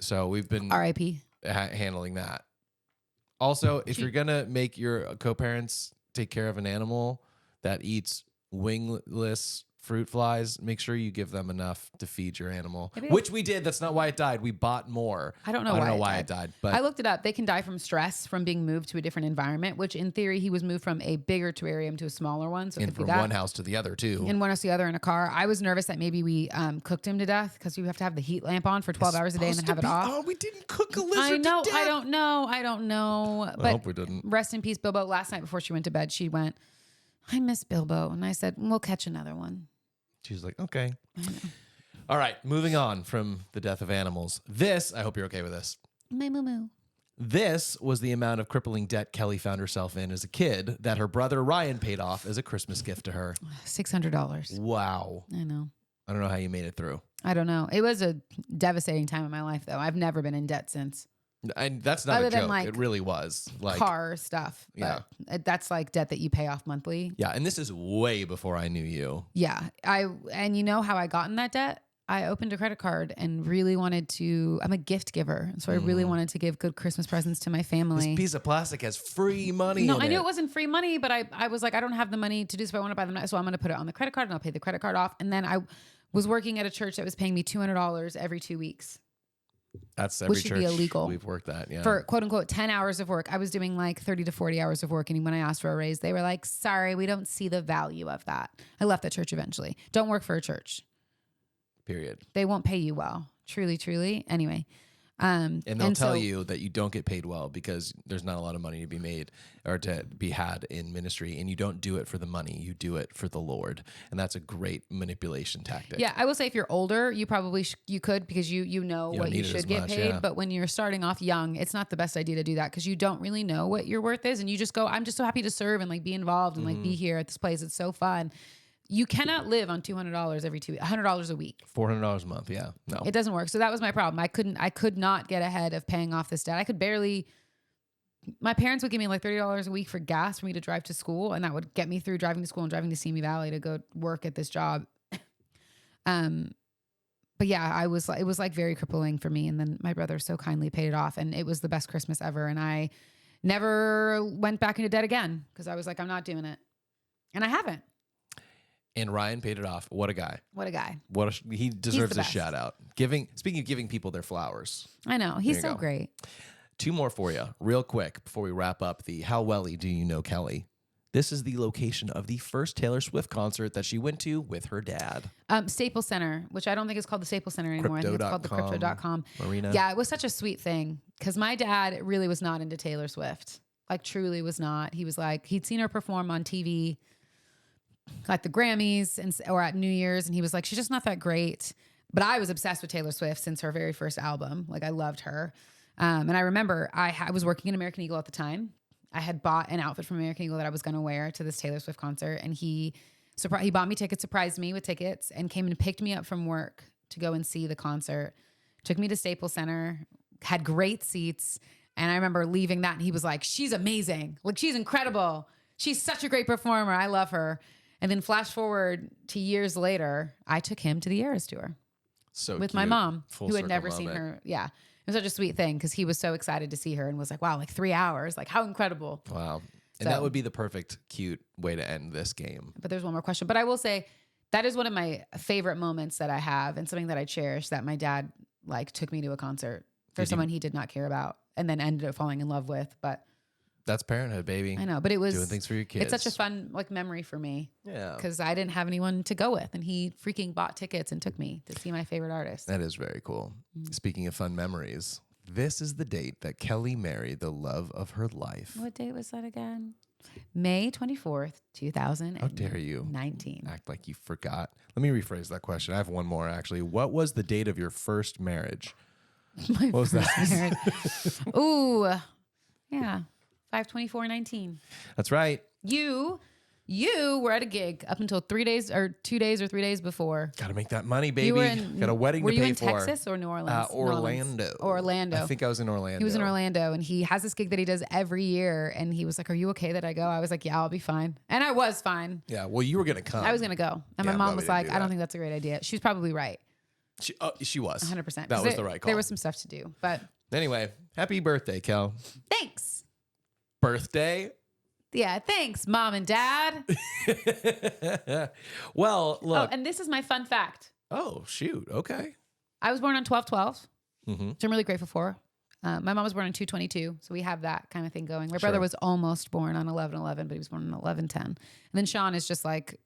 [SPEAKER 1] So we've been
[SPEAKER 2] R.I.P.
[SPEAKER 1] Handling that. Also, if you're going to make your co-parents take care of an animal that eats wingless fruit flies, make sure you give them enough to feed your animal, which we did. That's not why it died. We bought more.
[SPEAKER 2] I don't know why it died.
[SPEAKER 1] But
[SPEAKER 2] I looked it up. They can die from stress from being moved to a different environment, which in theory, he was moved from a bigger terrarium to a smaller one. So it
[SPEAKER 1] and
[SPEAKER 2] could be
[SPEAKER 1] from
[SPEAKER 2] that.
[SPEAKER 1] one house to the other too.
[SPEAKER 2] And one house to the other in a car. I was nervous that maybe we cooked him to death, because you have to have the heat lamp on for 12 hours a day and then have it off.
[SPEAKER 1] Oh, we didn't cook a lizard
[SPEAKER 2] I know.
[SPEAKER 1] to death.
[SPEAKER 2] I don't know. But
[SPEAKER 1] I hope we didn't.
[SPEAKER 2] Rest in peace, Bilbo. Last night before she went to bed, she went, I miss Bilbo. And I said, we'll catch another one.
[SPEAKER 1] She was like, okay. All right, moving on from the death of animals. This, I hope you're okay with this.
[SPEAKER 2] My moo.
[SPEAKER 1] This was the amount of crippling debt Kellie found herself in as a kid that her brother Ryan paid off as a Christmas gift to her.
[SPEAKER 2] $600.
[SPEAKER 1] Wow.
[SPEAKER 2] I know.
[SPEAKER 1] I don't know how you made it through.
[SPEAKER 2] I don't know. It was a devastating time in my life, though. I've never been in debt since.
[SPEAKER 1] And that's not
[SPEAKER 2] Other
[SPEAKER 1] a
[SPEAKER 2] than,
[SPEAKER 1] joke.
[SPEAKER 2] like,
[SPEAKER 1] It really was. Like
[SPEAKER 2] Car stuff.
[SPEAKER 1] Yeah.
[SPEAKER 2] But that's like debt that you pay off monthly.
[SPEAKER 1] Yeah, and this is way before I knew you.
[SPEAKER 2] Yeah. And you know how I got in that debt? I opened a credit card and really wanted to, I'm a gift giver. So I really wanted to give good Christmas presents to my family.
[SPEAKER 1] This piece of plastic has free money
[SPEAKER 2] No,
[SPEAKER 1] in
[SPEAKER 2] I knew
[SPEAKER 1] it
[SPEAKER 2] it wasn't free money, but I was like, I don't have the money to do this, but I want to buy them. So I'm going to put it on the credit card and I'll pay the credit card off. And then I was working at a church that was paying me $200 every 2 weeks.
[SPEAKER 1] That's every
[SPEAKER 2] which should
[SPEAKER 1] church
[SPEAKER 2] be illegal.
[SPEAKER 1] we've worked at, yeah.
[SPEAKER 2] For quote unquote 10 hours of work. I was doing like 30 to 40 hours of work. And when I asked for a raise, they were like, sorry, we don't see the value of that. I left the church eventually. Don't work for a church.
[SPEAKER 1] Period.
[SPEAKER 2] They won't pay you well. Truly. Anyway.
[SPEAKER 1] And they'll tell you that you don't get paid well because there's not a lot of money to be made or to be had in ministry, and you don't do it for the money, you do it for the Lord, and that's a great manipulation tactic.
[SPEAKER 2] Yeah, I will say if you're older, you probably you could, because you know
[SPEAKER 1] You
[SPEAKER 2] what
[SPEAKER 1] don't
[SPEAKER 2] you
[SPEAKER 1] need it
[SPEAKER 2] should
[SPEAKER 1] as
[SPEAKER 2] get
[SPEAKER 1] much,
[SPEAKER 2] paid.
[SPEAKER 1] yeah.
[SPEAKER 2] But when you're starting off young, it's not the best idea to do that, because you don't really know what your worth is, and you just go, I'm just so happy to serve and like be involved and like be here at this place. It's so fun. You cannot live on $200 every 2 weeks, $100 a week.
[SPEAKER 1] $400 a month, yeah. No.
[SPEAKER 2] It doesn't work. So that was my problem. I could not get ahead of paying off this debt. I could barely, my parents would give me like $30 a week for gas for me to drive to school. And that would get me through driving to school and driving to Simi Valley to go work at this job. But yeah, it was like very crippling for me. And then my brother so kindly paid it off, and it was the best Christmas ever. And I never went back into debt again, because I was like, I'm not doing it. And I haven't.
[SPEAKER 1] And Ryan paid it off. What a guy.
[SPEAKER 2] What a guy.
[SPEAKER 1] He deserves a
[SPEAKER 2] best.
[SPEAKER 1] shout out. Speaking of giving people their flowers.
[SPEAKER 2] I know. He's
[SPEAKER 1] There you
[SPEAKER 2] so
[SPEAKER 1] go.
[SPEAKER 2] great.
[SPEAKER 1] 2 more for you, real quick, before we wrap up the How Wellie Do You Know Kellie? This is the location of the first Taylor Swift concert that she went to with her dad.
[SPEAKER 2] Staples Center, which I don't think is called the Staples Center anymore. I think it's called the
[SPEAKER 1] Crypto.com
[SPEAKER 2] Crypto.com.
[SPEAKER 1] Arena.
[SPEAKER 2] Yeah, it was such a sweet thing, because my dad really was not into Taylor Swift. Like, truly was not. He was like, he'd seen her perform on TV, like the Grammys or at New Year's, and he was like, she's just not that great. But I was obsessed with Taylor Swift since her very first album. Like, I loved her. And I remember I was working in American Eagle at the time. I had bought an outfit from American Eagle that I was going to wear to this Taylor Swift concert. And he bought me tickets, surprised me with tickets, and came and picked me up from work to go and see the concert. Took me to Staples Center, had great seats. And I remember leaving that, and he was like, she's amazing. Like, she's incredible. She's such a great performer. I love her. And then flash forward to years later, I took him to the Eras Tour.
[SPEAKER 1] So
[SPEAKER 2] with my
[SPEAKER 1] cute.
[SPEAKER 2] mom,
[SPEAKER 1] Full
[SPEAKER 2] who had
[SPEAKER 1] circle
[SPEAKER 2] never seen
[SPEAKER 1] moment.
[SPEAKER 2] her. Yeah. It was such a sweet thing because he was so excited to see her and was like, wow, like 3 hours. Like, how incredible.
[SPEAKER 1] Wow. And
[SPEAKER 2] So-
[SPEAKER 1] that would be the perfect, cute way to end this game.
[SPEAKER 2] But there's one more question. But I will say that is one of my favorite moments that I have and something that I cherish, that my dad like took me to a concert for someone he did not care about and then ended up falling in love with. But
[SPEAKER 1] That's parenthood, baby.
[SPEAKER 2] I know, but it was
[SPEAKER 1] Doing things for your kids.
[SPEAKER 2] It's such a fun like memory for me
[SPEAKER 1] Yeah.
[SPEAKER 2] because I didn't have anyone to go with, and he freaking bought tickets and took me to see my favorite artist.
[SPEAKER 1] That is very cool.
[SPEAKER 2] Mm-hmm.
[SPEAKER 1] Speaking of fun memories, this is the date that Kellie married the love of her life.
[SPEAKER 2] What date was that again? May 24th, 2019.
[SPEAKER 1] How dare you act like you forgot? Let me rephrase that question. I have one more, actually. What was the date of your first marriage?
[SPEAKER 2] My
[SPEAKER 1] What was that?
[SPEAKER 2] first marriage. Ooh, yeah. 5/24/19.
[SPEAKER 1] That's right.
[SPEAKER 2] You were at a gig up until 3 days or 2 days or 3 days before.
[SPEAKER 1] Got to make that money, baby.
[SPEAKER 2] You were in,
[SPEAKER 1] Got a wedding
[SPEAKER 2] were
[SPEAKER 1] to
[SPEAKER 2] you
[SPEAKER 1] pay
[SPEAKER 2] in
[SPEAKER 1] for.
[SPEAKER 2] Texas or New Orleans?
[SPEAKER 1] Orlando.
[SPEAKER 2] Orlando.
[SPEAKER 1] I think I was in Orlando.
[SPEAKER 2] He was in Orlando, and he has this gig that he does every year. And he was like, "Are you okay that I go?" I was like, "Yeah, I'll be fine." And I was fine.
[SPEAKER 1] Yeah. Well, you were going to come.
[SPEAKER 2] I was going to go. And
[SPEAKER 1] Yeah,
[SPEAKER 2] my
[SPEAKER 1] I'm glad
[SPEAKER 2] mom
[SPEAKER 1] we
[SPEAKER 2] was
[SPEAKER 1] didn't
[SPEAKER 2] like,
[SPEAKER 1] do
[SPEAKER 2] "I don't
[SPEAKER 1] that.
[SPEAKER 2] think that's a great idea." She was probably right.
[SPEAKER 1] She was.
[SPEAKER 2] 100%.
[SPEAKER 1] That was the right call.
[SPEAKER 2] There was some stuff to do. But
[SPEAKER 1] Anyway, happy birthday, Kel.
[SPEAKER 2] thanks.
[SPEAKER 1] Birthday?
[SPEAKER 2] Yeah, thanks, Mom and Dad.
[SPEAKER 1] Well,
[SPEAKER 2] Oh,
[SPEAKER 1] look.
[SPEAKER 2] and this is my fun fact.
[SPEAKER 1] Oh, shoot. Okay.
[SPEAKER 2] I was born on 12/12,
[SPEAKER 1] Mm-hmm.
[SPEAKER 2] which I'm really grateful for. My mom was born on 2/22, so we have that kind of thing going. My
[SPEAKER 1] Sure.
[SPEAKER 2] brother was almost born on 11/11, but he was born on 11/10. And then Sean is just like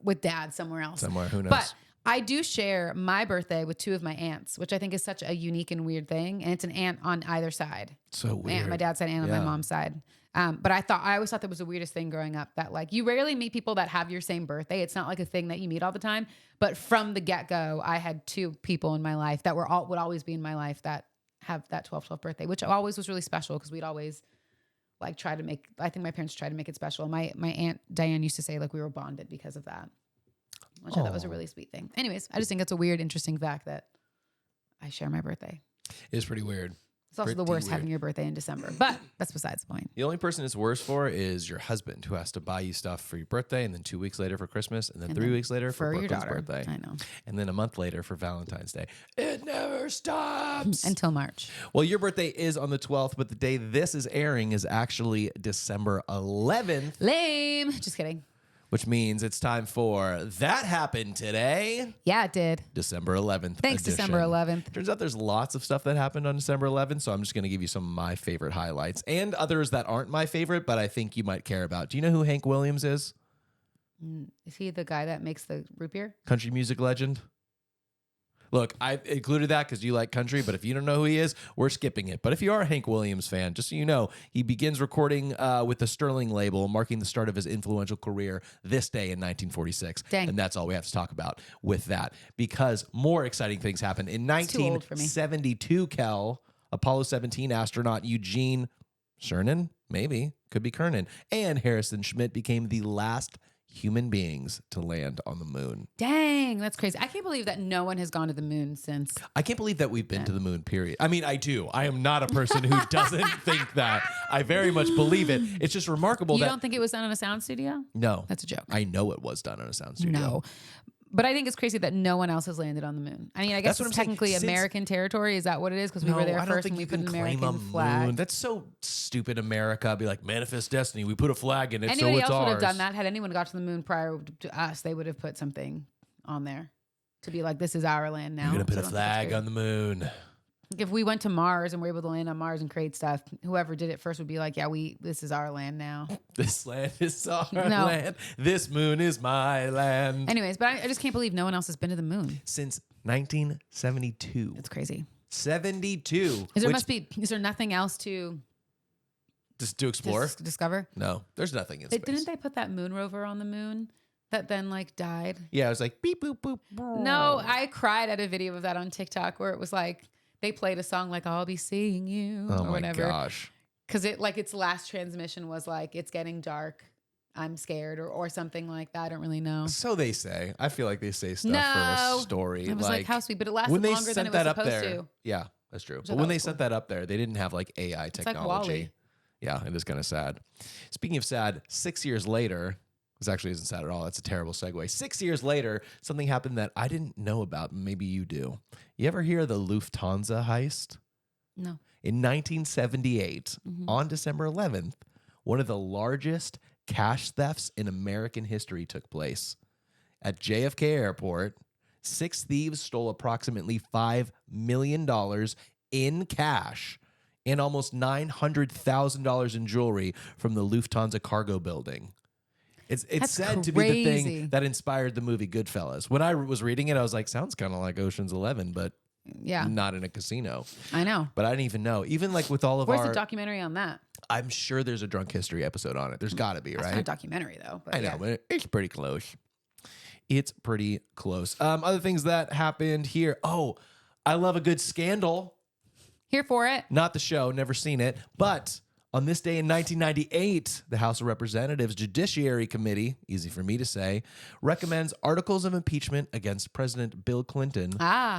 [SPEAKER 2] with Dad somewhere else.
[SPEAKER 1] Somewhere. Who knows?
[SPEAKER 2] But I do share my birthday with two of my aunts, which I think is such a unique and weird thing. And it's an aunt on either side.
[SPEAKER 1] So weird.
[SPEAKER 2] Aunt, my dad's side and on
[SPEAKER 1] Yeah.
[SPEAKER 2] my mom's side. But I always thought that was the weirdest thing growing up, that like you rarely meet people that have your same birthday. It's not like a thing that you meet all the time. But from the get-go, I had two people in my life that would always be in my life that have that 12/12 birthday, which always was really special because we'd always like try to make, I think my parents tried to make it special. My Aunt Diane used to say like we were bonded because of that, which I thought was a really sweet thing. Anyways, I just think it's a weird, interesting fact that I share my birthday.
[SPEAKER 1] It's pretty weird.
[SPEAKER 2] It's also the
[SPEAKER 1] Pretty
[SPEAKER 2] worst
[SPEAKER 1] weird.
[SPEAKER 2] having your birthday in December, but that's besides the point.
[SPEAKER 1] The only person it's worse for is your husband, who has to buy you stuff for your birthday, and then 2 weeks later for Christmas, and then
[SPEAKER 2] And
[SPEAKER 1] 3
[SPEAKER 2] then
[SPEAKER 1] weeks later for
[SPEAKER 2] your
[SPEAKER 1] Brooklyn's
[SPEAKER 2] daughter.
[SPEAKER 1] birthday,
[SPEAKER 2] I know.
[SPEAKER 1] and then a month later for Valentine's Day. It never stops.
[SPEAKER 2] Until March.
[SPEAKER 1] Well, your birthday is on the 12th, but the day this is airing is actually December 11th,
[SPEAKER 2] Lame. Just kidding.
[SPEAKER 1] which means it's time for That Happened Today,
[SPEAKER 2] Yeah, it did.
[SPEAKER 1] December 11th.
[SPEAKER 2] Thanks,
[SPEAKER 1] edition.
[SPEAKER 2] December 11th.
[SPEAKER 1] Turns out there's lots of stuff that happened on December 11th, so I'm just going to give you some of my favorite highlights and others that aren't my favorite, but I think you might care about. Do you know who Hank Williams is?
[SPEAKER 2] Is he the guy that makes the root beer?
[SPEAKER 1] Country music legend. Look, I included that because you like country, but if you don't know who he is, we're skipping it. But if you are a Hank Williams fan, just so you know, he begins recording with the Sterling label, marking the start of his influential career this day in 1946.
[SPEAKER 2] Dang.
[SPEAKER 1] And that's all we have to talk about with that, because more exciting things happened. In
[SPEAKER 2] too old for me.
[SPEAKER 1] 1972, Kel, Apollo 17 astronaut Eugene Cernan, maybe, could be Kernan, and Harrison Schmitt became the last human beings to land on the moon.
[SPEAKER 2] Dang, that's crazy. I can't believe that no one has gone to the moon since.
[SPEAKER 1] I can't believe that we've been to the moon, period. I mean, I do. I am not a person who doesn't think that. I very much believe it. It's just remarkable
[SPEAKER 2] You
[SPEAKER 1] that...
[SPEAKER 2] don't think it was done in a sound studio?
[SPEAKER 1] No.
[SPEAKER 2] That's a joke.
[SPEAKER 1] I know it was done on a sound studio.
[SPEAKER 2] No. But I think it's crazy that no one else has landed on the moon. I mean, I guess
[SPEAKER 1] That's what
[SPEAKER 2] it's
[SPEAKER 1] I'm saying.
[SPEAKER 2] technically
[SPEAKER 1] Since-
[SPEAKER 2] American territory. Is that what it is? Because we were there
[SPEAKER 1] I don't
[SPEAKER 2] first
[SPEAKER 1] think
[SPEAKER 2] and we
[SPEAKER 1] you
[SPEAKER 2] put
[SPEAKER 1] can
[SPEAKER 2] an
[SPEAKER 1] claim
[SPEAKER 2] American
[SPEAKER 1] a
[SPEAKER 2] flag.
[SPEAKER 1] moon. That's so stupid, America. Be like, manifest destiny. We put a flag in it, so
[SPEAKER 2] Anybody
[SPEAKER 1] it's
[SPEAKER 2] else would have
[SPEAKER 1] ours.
[SPEAKER 2] done that. Had anyone got to the moon prior to us, they would have put something on there to be like, this is our land now.
[SPEAKER 1] You're going to put
[SPEAKER 2] So
[SPEAKER 1] a
[SPEAKER 2] I don't think it's
[SPEAKER 1] flag
[SPEAKER 2] weird.
[SPEAKER 1] on the moon.
[SPEAKER 2] If we went to Mars and were able to land on Mars and create stuff, whoever did it first would be like, yeah, this is our land now.
[SPEAKER 1] This land is our
[SPEAKER 2] No.
[SPEAKER 1] land. This moon is my land.
[SPEAKER 2] Anyways, but I just can't believe no one else has been to the moon.
[SPEAKER 1] Since 1972.
[SPEAKER 2] It's crazy.
[SPEAKER 1] 72.
[SPEAKER 2] Is there nothing else to
[SPEAKER 1] Just to explore?
[SPEAKER 2] discover?
[SPEAKER 1] No, there's nothing in space.
[SPEAKER 2] Didn't they put that moon rover on the moon that then like died?
[SPEAKER 1] Yeah, it was like beep, boop, boop.
[SPEAKER 2] No, I cried at a video of that on TikTok where it was like they played a song like "I'll Be Seeing You"
[SPEAKER 1] Oh
[SPEAKER 2] or
[SPEAKER 1] my
[SPEAKER 2] whatever.
[SPEAKER 1] gosh.
[SPEAKER 2] Because it like its last transmission was like it's getting dark, I'm scared or something like that. I don't really know.
[SPEAKER 1] So they say. I feel like they say stuff
[SPEAKER 2] No.
[SPEAKER 1] for a story.
[SPEAKER 2] It was like how sweet, but it lasted
[SPEAKER 1] when they
[SPEAKER 2] longer than
[SPEAKER 1] sent
[SPEAKER 2] it was
[SPEAKER 1] that up
[SPEAKER 2] supposed
[SPEAKER 1] there.
[SPEAKER 2] to.
[SPEAKER 1] Yeah, that's true.
[SPEAKER 2] I
[SPEAKER 1] But
[SPEAKER 2] thought
[SPEAKER 1] when they
[SPEAKER 2] was
[SPEAKER 1] sent
[SPEAKER 2] cool.
[SPEAKER 1] that up there, they didn't have like AI
[SPEAKER 2] like
[SPEAKER 1] technology.
[SPEAKER 2] Wellie.
[SPEAKER 1] Yeah, it is kind of sad. Speaking of sad, 6 years later, This actually isn't sad at all. That's a terrible segue. 6 years later, something happened that I didn't know about. Maybe you do. You ever hear of the Lufthansa heist?
[SPEAKER 2] No.
[SPEAKER 1] In 1978, on December 11th, one of the largest cash thefts in American history took place. At JFK Airport, 6 thieves stole approximately $5 million in cash and almost $900,000 in jewelry from the Lufthansa cargo building. It's said to be the thing that inspired the movie Goodfellas. When I was reading it, I was like, sounds kind of like Ocean's 11, but not in a casino.
[SPEAKER 2] I know.
[SPEAKER 1] But I didn't even know. Even like with all of
[SPEAKER 2] Where's the documentary on that?
[SPEAKER 1] I'm sure there's a drunk history episode on it. There's got to be, right?
[SPEAKER 2] It's not a documentary though. But
[SPEAKER 1] I know, but it's pretty close. It's pretty close. Other things that happened here. Oh, I love a good scandal.
[SPEAKER 2] Here for it.
[SPEAKER 1] Not the show, never seen it. But on this day in 1998, the House of Representatives Judiciary Committee, easy for me to say, recommends articles of impeachment against President Bill Clinton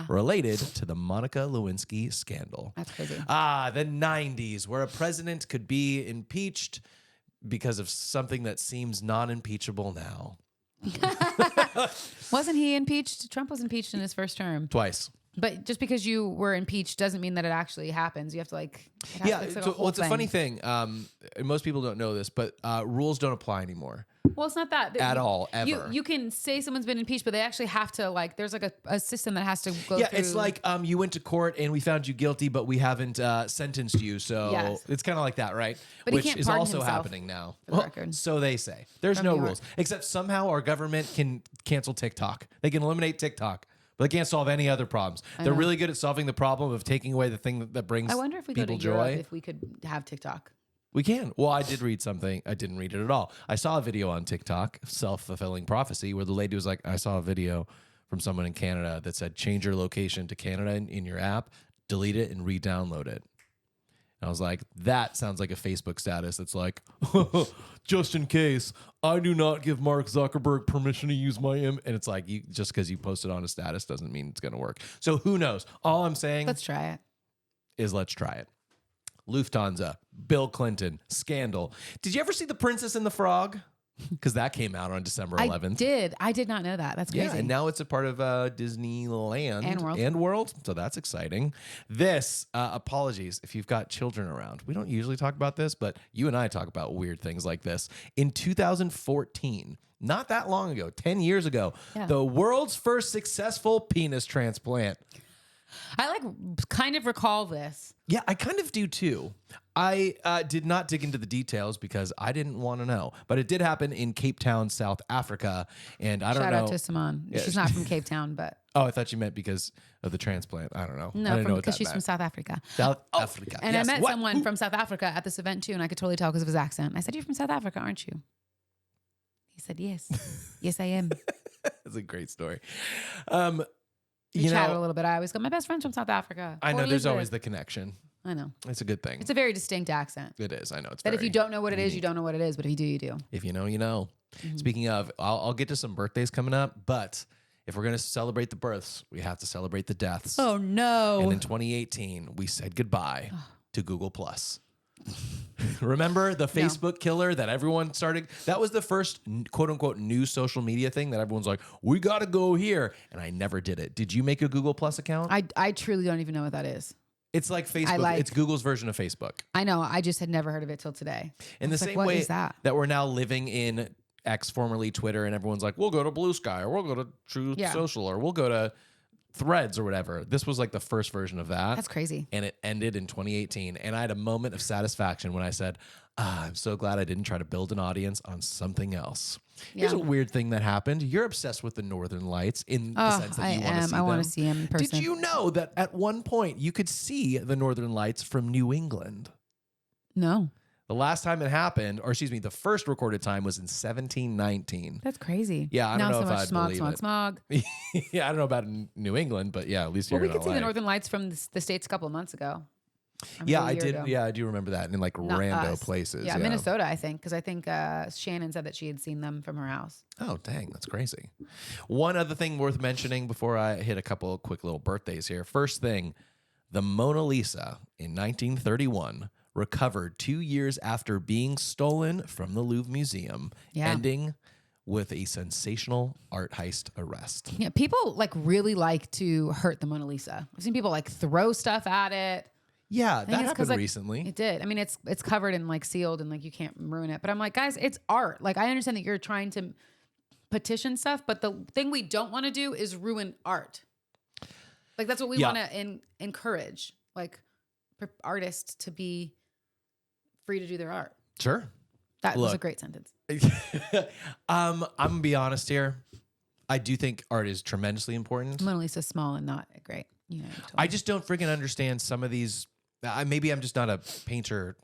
[SPEAKER 1] related to the Monica Lewinsky scandal.
[SPEAKER 2] That's crazy.
[SPEAKER 1] The 90s, where a president could be impeached because of something that seems non-impeachable now.
[SPEAKER 2] Wasn't he impeached? Trump was impeached in his first term.
[SPEAKER 1] Twice.
[SPEAKER 2] But just because you were impeached doesn't mean that it actually happens. You have to
[SPEAKER 1] It's a funny thing. And most people don't know this, but rules don't apply anymore.
[SPEAKER 2] Well, it's not that
[SPEAKER 1] at all, ever.
[SPEAKER 2] You can say someone's been impeached, but they actually have to there's like a system that has to go through.
[SPEAKER 1] It's like you went to court and we found you guilty, but we haven't sentenced you. So it's kind of like that, right?
[SPEAKER 2] But
[SPEAKER 1] which
[SPEAKER 2] he can't
[SPEAKER 1] is
[SPEAKER 2] pardon
[SPEAKER 1] also
[SPEAKER 2] himself,
[SPEAKER 1] happening now.
[SPEAKER 2] for the record.
[SPEAKER 1] So they say. There's no rules. Except somehow our government can cancel TikTok. They can eliminate TikTok. But they can't solve any other problems. They're really good at solving the problem of taking away the thing that brings people joy.
[SPEAKER 2] I wonder if we go to Europe if we could have TikTok.
[SPEAKER 1] We can. Well, I did read something. I didn't read it at all. I saw a video on TikTok, self-fulfilling prophecy, where the lady was like, I saw a video from someone in Canada that said, change your location to Canada in your app, delete it, and re-download it. And I was like, that sounds like a Facebook status that's like, just in case, I do not give Mark Zuckerberg permission to use my and it's like, just because you posted on a status doesn't mean it's going to work. So who knows? All I'm saying
[SPEAKER 2] let's try it.
[SPEAKER 1] Let's try it. Lufthansa, Bill Clinton, scandal. Did you ever see The Princess and the Frog? Because that came out on December 11th.
[SPEAKER 2] I did not know that. That's crazy.
[SPEAKER 1] Yeah, and now it's a part of Disneyland
[SPEAKER 2] and
[SPEAKER 1] World. So that's exciting. This, apologies if you've got children around. We don't usually talk about this, but you and I talk about weird things like this. In 2014, not that long ago, 10 years ago, the world's first successful penis transplant.
[SPEAKER 2] I kind of recall this.
[SPEAKER 1] Yeah, I kind of do too. I did not dig into the details because I didn't want to know, but it did happen in Cape Town, South Africa, and I don't know.
[SPEAKER 2] Shout out to Simone. Yeah. She's not from Cape Town, but
[SPEAKER 1] I thought you meant because of the transplant. I don't know.
[SPEAKER 2] No, because she's from South Africa.
[SPEAKER 1] Africa,
[SPEAKER 2] and I met someone from South Africa at this event too, and I could totally tell because of his accent. I said, "You're from South Africa, aren't you?" He said, "Yes, yes, I am."
[SPEAKER 1] That's a great story.
[SPEAKER 2] We chatted a little bit. I always go, my best friend's from South Africa.
[SPEAKER 1] I know there's always the connection.
[SPEAKER 2] I know.
[SPEAKER 1] It's a good thing.
[SPEAKER 2] It's a very distinct accent.
[SPEAKER 1] It is. I know. It's
[SPEAKER 2] that if you don't know what it is, you don't know what it is. But if you do, you do.
[SPEAKER 1] If you know, you know. Mm-hmm. Speaking of, I'll get to some birthdays coming up. But if we're going to celebrate the births, we have to celebrate the deaths.
[SPEAKER 2] Oh, no.
[SPEAKER 1] And in 2018, we said goodbye to Google+. Remember the Facebook killer that everyone started? That was the first quote unquote new social media thing that everyone's like, we got to go here. And I never did it. Did you make a Google Plus account?
[SPEAKER 2] I truly don't even know what that is.
[SPEAKER 1] It's like Facebook. It's Google's version of Facebook.
[SPEAKER 2] I know. I just had never heard of it till today.
[SPEAKER 1] In the same way that we're now living in X, formerly Twitter, and everyone's like, we'll go to Blue Sky or we'll go to Truth Social or we'll go to Threads or whatever. This was like the first version of that.
[SPEAKER 2] That's crazy.
[SPEAKER 1] And it ended in 2018. And I had a moment of satisfaction when I said, I'm so glad I didn't try to build an audience on something else. Yeah. Here's a weird thing that happened. You're obsessed with the Northern Lights in the sense that you want to see them.
[SPEAKER 2] I want to see them in person.
[SPEAKER 1] Did you know that at one point you could see the Northern Lights from New England?
[SPEAKER 2] No.
[SPEAKER 1] The last time it happened, or excuse me, the first recorded time was in 1719.
[SPEAKER 2] That's crazy.
[SPEAKER 1] Yeah, I don't know if I'd believe it.
[SPEAKER 2] Smog.
[SPEAKER 1] Yeah, I don't know about New England, but yeah, at least
[SPEAKER 2] we could see the Northern Lights from the States a couple of months ago.
[SPEAKER 1] Yeah, I did. Ago. Yeah, I do remember that in like rando places.
[SPEAKER 2] Yeah, Minnesota, I think, because I think Shannon said that she had seen them from her house.
[SPEAKER 1] Oh, dang, that's crazy. One other thing worth mentioning before I hit a couple of quick little birthdays here. First thing, the Mona Lisa in 1931 recovered 2 years after being stolen from the Louvre Museum, ending with a sensational art heist arrest.
[SPEAKER 2] Yeah, people like really like to hurt the Mona Lisa. I've seen people like throw stuff at it.
[SPEAKER 1] Yeah,
[SPEAKER 2] I think
[SPEAKER 1] that
[SPEAKER 2] it's 'cause,
[SPEAKER 1] happened
[SPEAKER 2] like,
[SPEAKER 1] recently.
[SPEAKER 2] It did. I mean, it's covered and like sealed and like you can't ruin it. But I'm like, guys, it's art. Like I understand that you're trying to petition stuff, but the thing we don't want to do is ruin art. Like that's what we want to encourage, like artists to be free to do their art.
[SPEAKER 1] Sure.
[SPEAKER 2] That was a great sentence.
[SPEAKER 1] I'm gonna be honest here. I do think art is tremendously important.
[SPEAKER 2] Mona Lisa's small and not great. You know,
[SPEAKER 1] I just don't freaking understand some of these. Maybe I'm just not a painting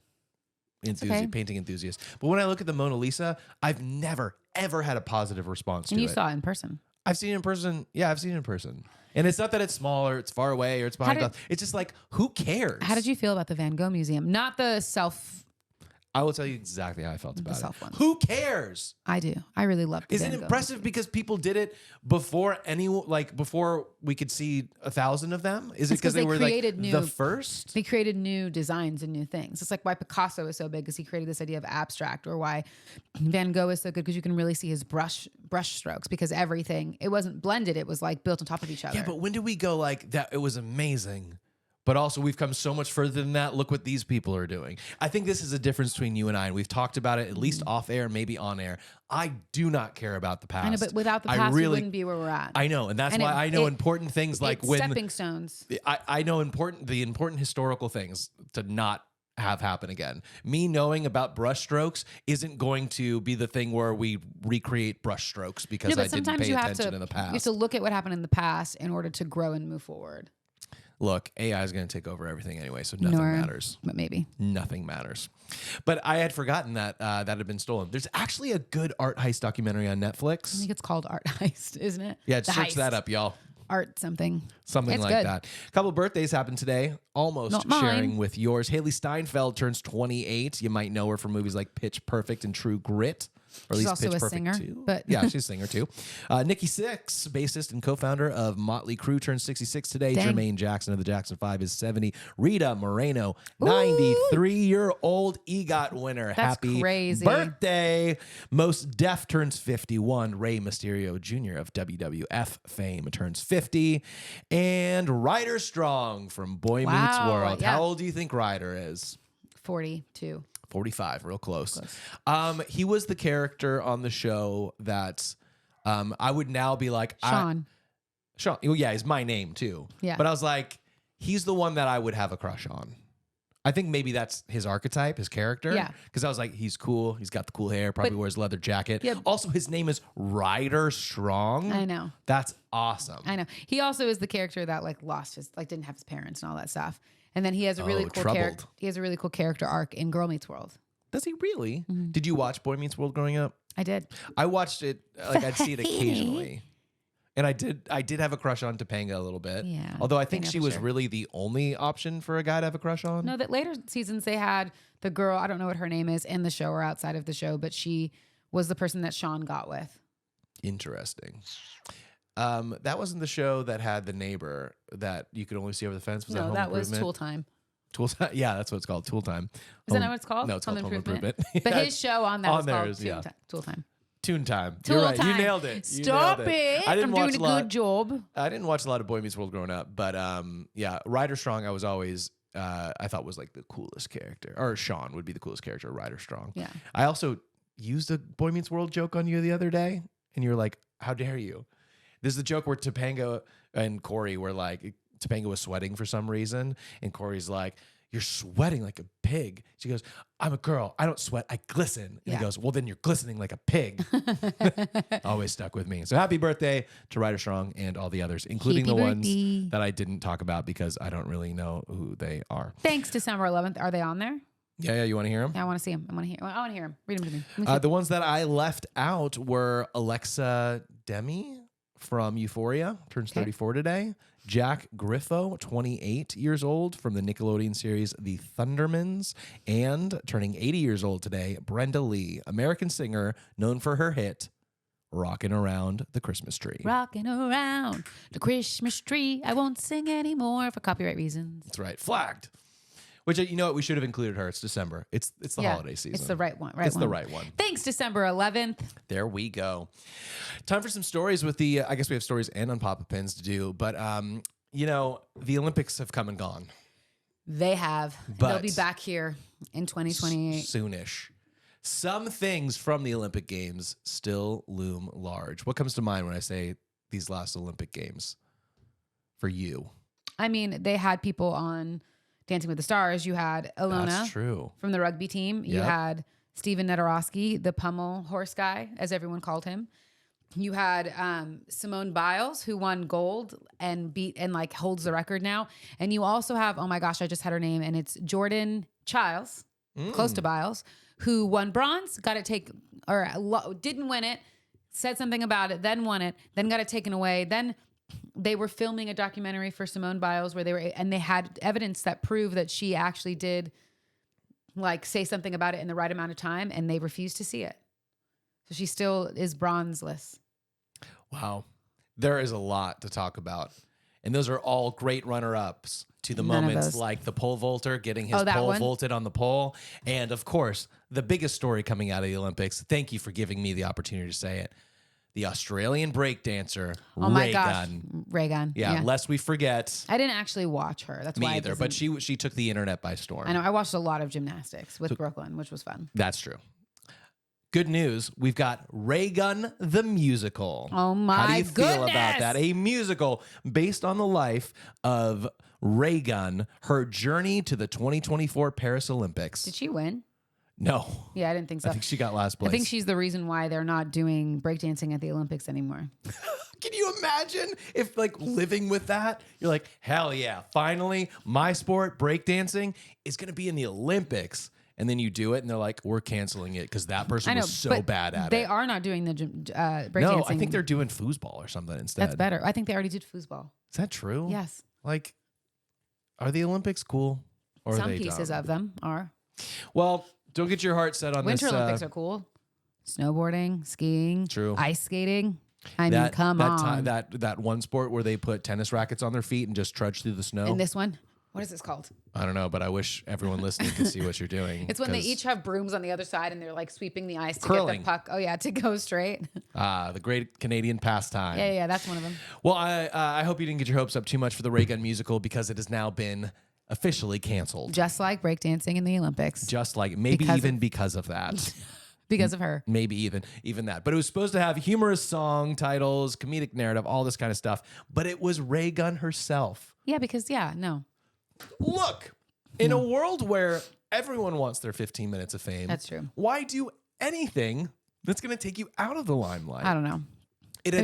[SPEAKER 1] enthusiast. But when I look at the Mona Lisa, I've never ever had a positive response to it.
[SPEAKER 2] And you saw it in person.
[SPEAKER 1] I've seen it in person. Yeah, I've seen it in person. And it's not that it's small or it's far away or it's behind glass. It's just like, who cares?
[SPEAKER 2] How did you feel about the Van Gogh Museum? Not the
[SPEAKER 1] I will tell you exactly how I felt about it.
[SPEAKER 2] Ones.
[SPEAKER 1] Who cares?
[SPEAKER 2] I do. I really love it.
[SPEAKER 1] Is it impressive because people did it before before we could see 1,000 of them? Is it because they were like the first?
[SPEAKER 2] They created new designs and new things. It's like why Picasso is so big because he created this idea of abstract, or why Van Gogh is so good because you can really see his brush strokes, because everything, it wasn't blended, it was like built on top of each other.
[SPEAKER 1] Yeah, but when did we go like that? It was amazing. But also, we've come so much further than that. Look what these people are doing. I think this is a difference between you and I, and we've talked about it at least off air, maybe on air. I do not care about the past.
[SPEAKER 2] I know, but without the past, we wouldn't be where we're at.
[SPEAKER 1] I know, and that's why I know important things like when
[SPEAKER 2] stepping stones.
[SPEAKER 1] I know the important historical things to not have happen again. Me knowing about brush strokes isn't going to be the thing where we recreate brush strokes because I didn't pay attention in the past.
[SPEAKER 2] You have to look at what happened in the past in order to grow and move forward.
[SPEAKER 1] Look, AI is going to take over everything anyway, so nothing matters.
[SPEAKER 2] But maybe.
[SPEAKER 1] Nothing matters. But I had forgotten that that had been stolen. There's actually a good art heist documentary on Netflix.
[SPEAKER 2] I think it's called Art Heist, isn't it?
[SPEAKER 1] Yeah, search that up, y'all.
[SPEAKER 2] Art something.
[SPEAKER 1] Something
[SPEAKER 2] it's
[SPEAKER 1] like
[SPEAKER 2] good.
[SPEAKER 1] that. A couple of birthdays happened today, almost sharing with yours. Hailee Steinfeld turns 28. You might know her from movies like Pitch Perfect and True Grit. Or at
[SPEAKER 2] she's
[SPEAKER 1] least
[SPEAKER 2] also
[SPEAKER 1] Pitch
[SPEAKER 2] a
[SPEAKER 1] Perfect
[SPEAKER 2] singer,
[SPEAKER 1] 2.
[SPEAKER 2] but
[SPEAKER 1] yeah, she's a singer too. Nikki Sixx, bassist and co-founder of Motley Crue, turns 66 today.
[SPEAKER 2] Dang.
[SPEAKER 1] Jermaine Jackson of the Jackson 5 is 70. Rita Moreno, 93-year-old EGOT winner.
[SPEAKER 2] That's
[SPEAKER 1] Happy
[SPEAKER 2] crazy.
[SPEAKER 1] birthday. Most Def turns 51. Rey Mysterio Jr. of WWF fame turns 50. And Ryder Strong from Boy Meets World.
[SPEAKER 2] Yeah.
[SPEAKER 1] How old do you think Ryder is?
[SPEAKER 2] 42.
[SPEAKER 1] 45, real close. He was the character on the show that I would now be like...
[SPEAKER 2] Sean.
[SPEAKER 1] Well, yeah, he's my name too.
[SPEAKER 2] Yeah.
[SPEAKER 1] But I was like, he's the one that I would have a crush on. I think maybe that's his archetype, his character.
[SPEAKER 2] Yeah.
[SPEAKER 1] Because I was like, he's cool. He's got the cool hair. Probably wears a leather jacket.
[SPEAKER 2] Yeah.
[SPEAKER 1] Also, his name is Ryder Strong.
[SPEAKER 2] I know.
[SPEAKER 1] That's awesome.
[SPEAKER 2] I know. He also is the character that like lost his, like didn't have his parents and all that stuff. And then he has a really cool character. He has a really cool character arc in Girl Meets World.
[SPEAKER 1] Does he really? Mm-hmm. Did you watch Boy Meets World growing up?
[SPEAKER 2] I did.
[SPEAKER 1] I watched it. Like I'd see it occasionally, and I did have a crush on Topanga a little bit.
[SPEAKER 2] Yeah.
[SPEAKER 1] Although I think she was really the only option for a guy to have a crush on.
[SPEAKER 2] No, that later seasons they had the girl. I don't know what her name is in the show or outside of the show, but she was the person that Sean got with.
[SPEAKER 1] Interesting. That wasn't the show that had the neighbor that you could only see over the fence. Was
[SPEAKER 2] no, that was Tool Time.
[SPEAKER 1] Tool Time, yeah, that's what it's called. Tool Time.
[SPEAKER 2] Is that what it's called?
[SPEAKER 1] No, it's called Home Improvement.
[SPEAKER 2] But his show on that was called
[SPEAKER 1] yeah.
[SPEAKER 2] Tool Time.
[SPEAKER 1] Toon Time.
[SPEAKER 2] Tool
[SPEAKER 1] You're right.
[SPEAKER 2] Time.
[SPEAKER 1] You nailed it.
[SPEAKER 2] Stop it. I'm doing a good job.
[SPEAKER 1] I didn't watch a lot of Boy Meets World growing up, but yeah, Ryder Strong I was always I thought was like the coolest character. Or Sean would be the coolest character, Ryder Strong.
[SPEAKER 2] Yeah.
[SPEAKER 1] I also used a Boy Meets World joke on you the other day, and you were like, how dare you? This is the joke where Topanga and Corey were like, Topanga was sweating for some reason, and Corey's like, you're sweating like a pig. She goes, I'm a girl. I don't sweat. I glisten. And he goes, well, then you're glistening like a pig. Always stuck with me. So happy birthday to Ryder Strong and all the others, including the ones that I didn't talk about because I don't really know who they are.
[SPEAKER 2] Thanks, December 11th. Are they on there?
[SPEAKER 1] Yeah. You want to hear them?
[SPEAKER 2] Yeah, I want to see them. I want to hear them. Read them to me.
[SPEAKER 1] The ones that I left out were Alexa Demi from Euphoria, turns 34 today. Jack Griffo, 28 years old, from the Nickelodeon series The Thundermans. And turning 80 years old today, Brenda Lee, American singer known for her hit, Rockin' Around the Christmas Tree.
[SPEAKER 2] Rockin' around the Christmas tree. I won't sing anymore for copyright reasons.
[SPEAKER 1] That's right. Flagged. Which, you know what? We should have included her. It's December. It's the holiday season.
[SPEAKER 2] It's the right one.
[SPEAKER 1] It's the right one.
[SPEAKER 2] Thanks, December 11th.
[SPEAKER 1] There we go. Time for some stories with the, I guess we have stories and Unpopular Opinions to do. But, you know, the Olympics have come and gone.
[SPEAKER 2] They have.
[SPEAKER 1] But
[SPEAKER 2] they'll be back here in 2028.
[SPEAKER 1] Soonish. Some things from the Olympic Games still loom large. What comes to mind when I say these last Olympic Games for you?
[SPEAKER 2] I mean, they had people on Dancing with the Stars. You had Ilona
[SPEAKER 1] That's true.
[SPEAKER 2] from the rugby team. You
[SPEAKER 1] Yep.
[SPEAKER 2] had Steven Nedorowski, the pummel horse guy, as everyone called him. You had Simone Biles, who won gold and holds the record now. And you also have, oh my gosh, I just had her name, and it's Jordan Childs, close to Biles, who won bronze, didn't win it, said something about it, then won it, then got it taken away. Then they were filming a documentary for Simone Biles where they had evidence that proved that she actually did say something about it in the right amount of time, and they refused to see it. So she still is bronzeless.
[SPEAKER 1] Wow. There is a lot to talk about. And those are all great runner-ups to the moments like the pole vaulter getting his pole vaulted on the pole. And of course, the biggest story coming out of the Olympics, thank you for giving me the opportunity to say it, the Australian breakdancer,
[SPEAKER 2] Oh my gosh.
[SPEAKER 1] Raygun.
[SPEAKER 2] Raygun.
[SPEAKER 1] Yeah, lest we forget.
[SPEAKER 2] I didn't actually watch her. That's why
[SPEAKER 1] Me either, but she took the internet by storm.
[SPEAKER 2] I know. I watched a lot of gymnastics with Brooklyn, which was fun.
[SPEAKER 1] That's true. Good news. We've got Raygun the musical.
[SPEAKER 2] Oh my
[SPEAKER 1] How do you feel
[SPEAKER 2] goodness.
[SPEAKER 1] about that? A musical based on the life of Raygun, her journey to the 2024 Paris Olympics.
[SPEAKER 2] Did she win?
[SPEAKER 1] No.
[SPEAKER 2] Yeah, I didn't think so.
[SPEAKER 1] I think she got last place.
[SPEAKER 2] I think she's the reason why they're not doing breakdancing at the Olympics anymore.
[SPEAKER 1] Can you imagine if living with that? You're like, hell yeah, finally my sport, breakdancing, is going to be in the Olympics. And then you do it, and they're like, we're canceling it because that person was so bad at it.
[SPEAKER 2] They are not doing the breakdancing.
[SPEAKER 1] No, I think they're doing foosball or something instead.
[SPEAKER 2] That's better. I think they already did foosball.
[SPEAKER 1] Is that true?
[SPEAKER 2] Yes.
[SPEAKER 1] Are the Olympics cool? Or
[SPEAKER 2] Some
[SPEAKER 1] are they
[SPEAKER 2] pieces
[SPEAKER 1] dumb?
[SPEAKER 2] of them are.
[SPEAKER 1] Well, don't get your heart set on
[SPEAKER 2] Winter
[SPEAKER 1] this.
[SPEAKER 2] Olympics are cool. Snowboarding, skiing,
[SPEAKER 1] True.
[SPEAKER 2] ice skating. I mean, come on.
[SPEAKER 1] That one sport where they put tennis rackets on their feet and just trudge through the snow.
[SPEAKER 2] And this one, what is this called?
[SPEAKER 1] I don't know, but I wish everyone listening could see what you're doing.
[SPEAKER 2] It's when they each have brooms on the other side and they're sweeping the ice to
[SPEAKER 1] Curling.
[SPEAKER 2] get the puck. Oh yeah, to go straight.
[SPEAKER 1] The great Canadian pastime.
[SPEAKER 2] Yeah, that's one of them.
[SPEAKER 1] Well, I hope you didn't get your hopes up too much for the Raygun musical because it has now been officially canceled.
[SPEAKER 2] Just like breakdancing in the Olympics.
[SPEAKER 1] Just like maybe because of that.
[SPEAKER 2] Because of her.
[SPEAKER 1] Maybe even that. But it was supposed to have humorous song titles, comedic narrative, all this kind of stuff. But it was Raygun herself.
[SPEAKER 2] Yeah, because no.
[SPEAKER 1] Look, in a world where everyone wants their 15 minutes of fame,
[SPEAKER 2] That's true.
[SPEAKER 1] Why do anything that's going to take you out of the limelight?
[SPEAKER 2] I don't know.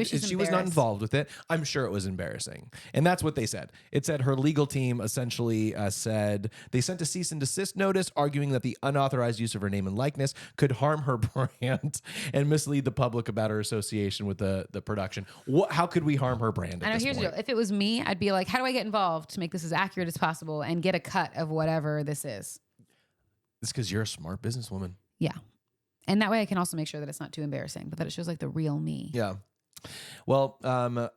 [SPEAKER 1] She was not involved with it. I'm sure it was embarrassing. And that's what they said. It said her legal team essentially said they sent a cease and desist notice arguing that the unauthorized use of her name and likeness could harm her brand and mislead the public about her association with the production. How could we harm her brand at
[SPEAKER 2] I know.
[SPEAKER 1] this
[SPEAKER 2] Here's the
[SPEAKER 1] point?
[SPEAKER 2] deal. If it was me, I'd be like, how do I get involved to make this as accurate as possible and get a cut of whatever this is?
[SPEAKER 1] It's because you're a smart businesswoman.
[SPEAKER 2] Yeah. And that way I can also make sure that it's not too embarrassing, but that it shows the real me.
[SPEAKER 1] Yeah. Well,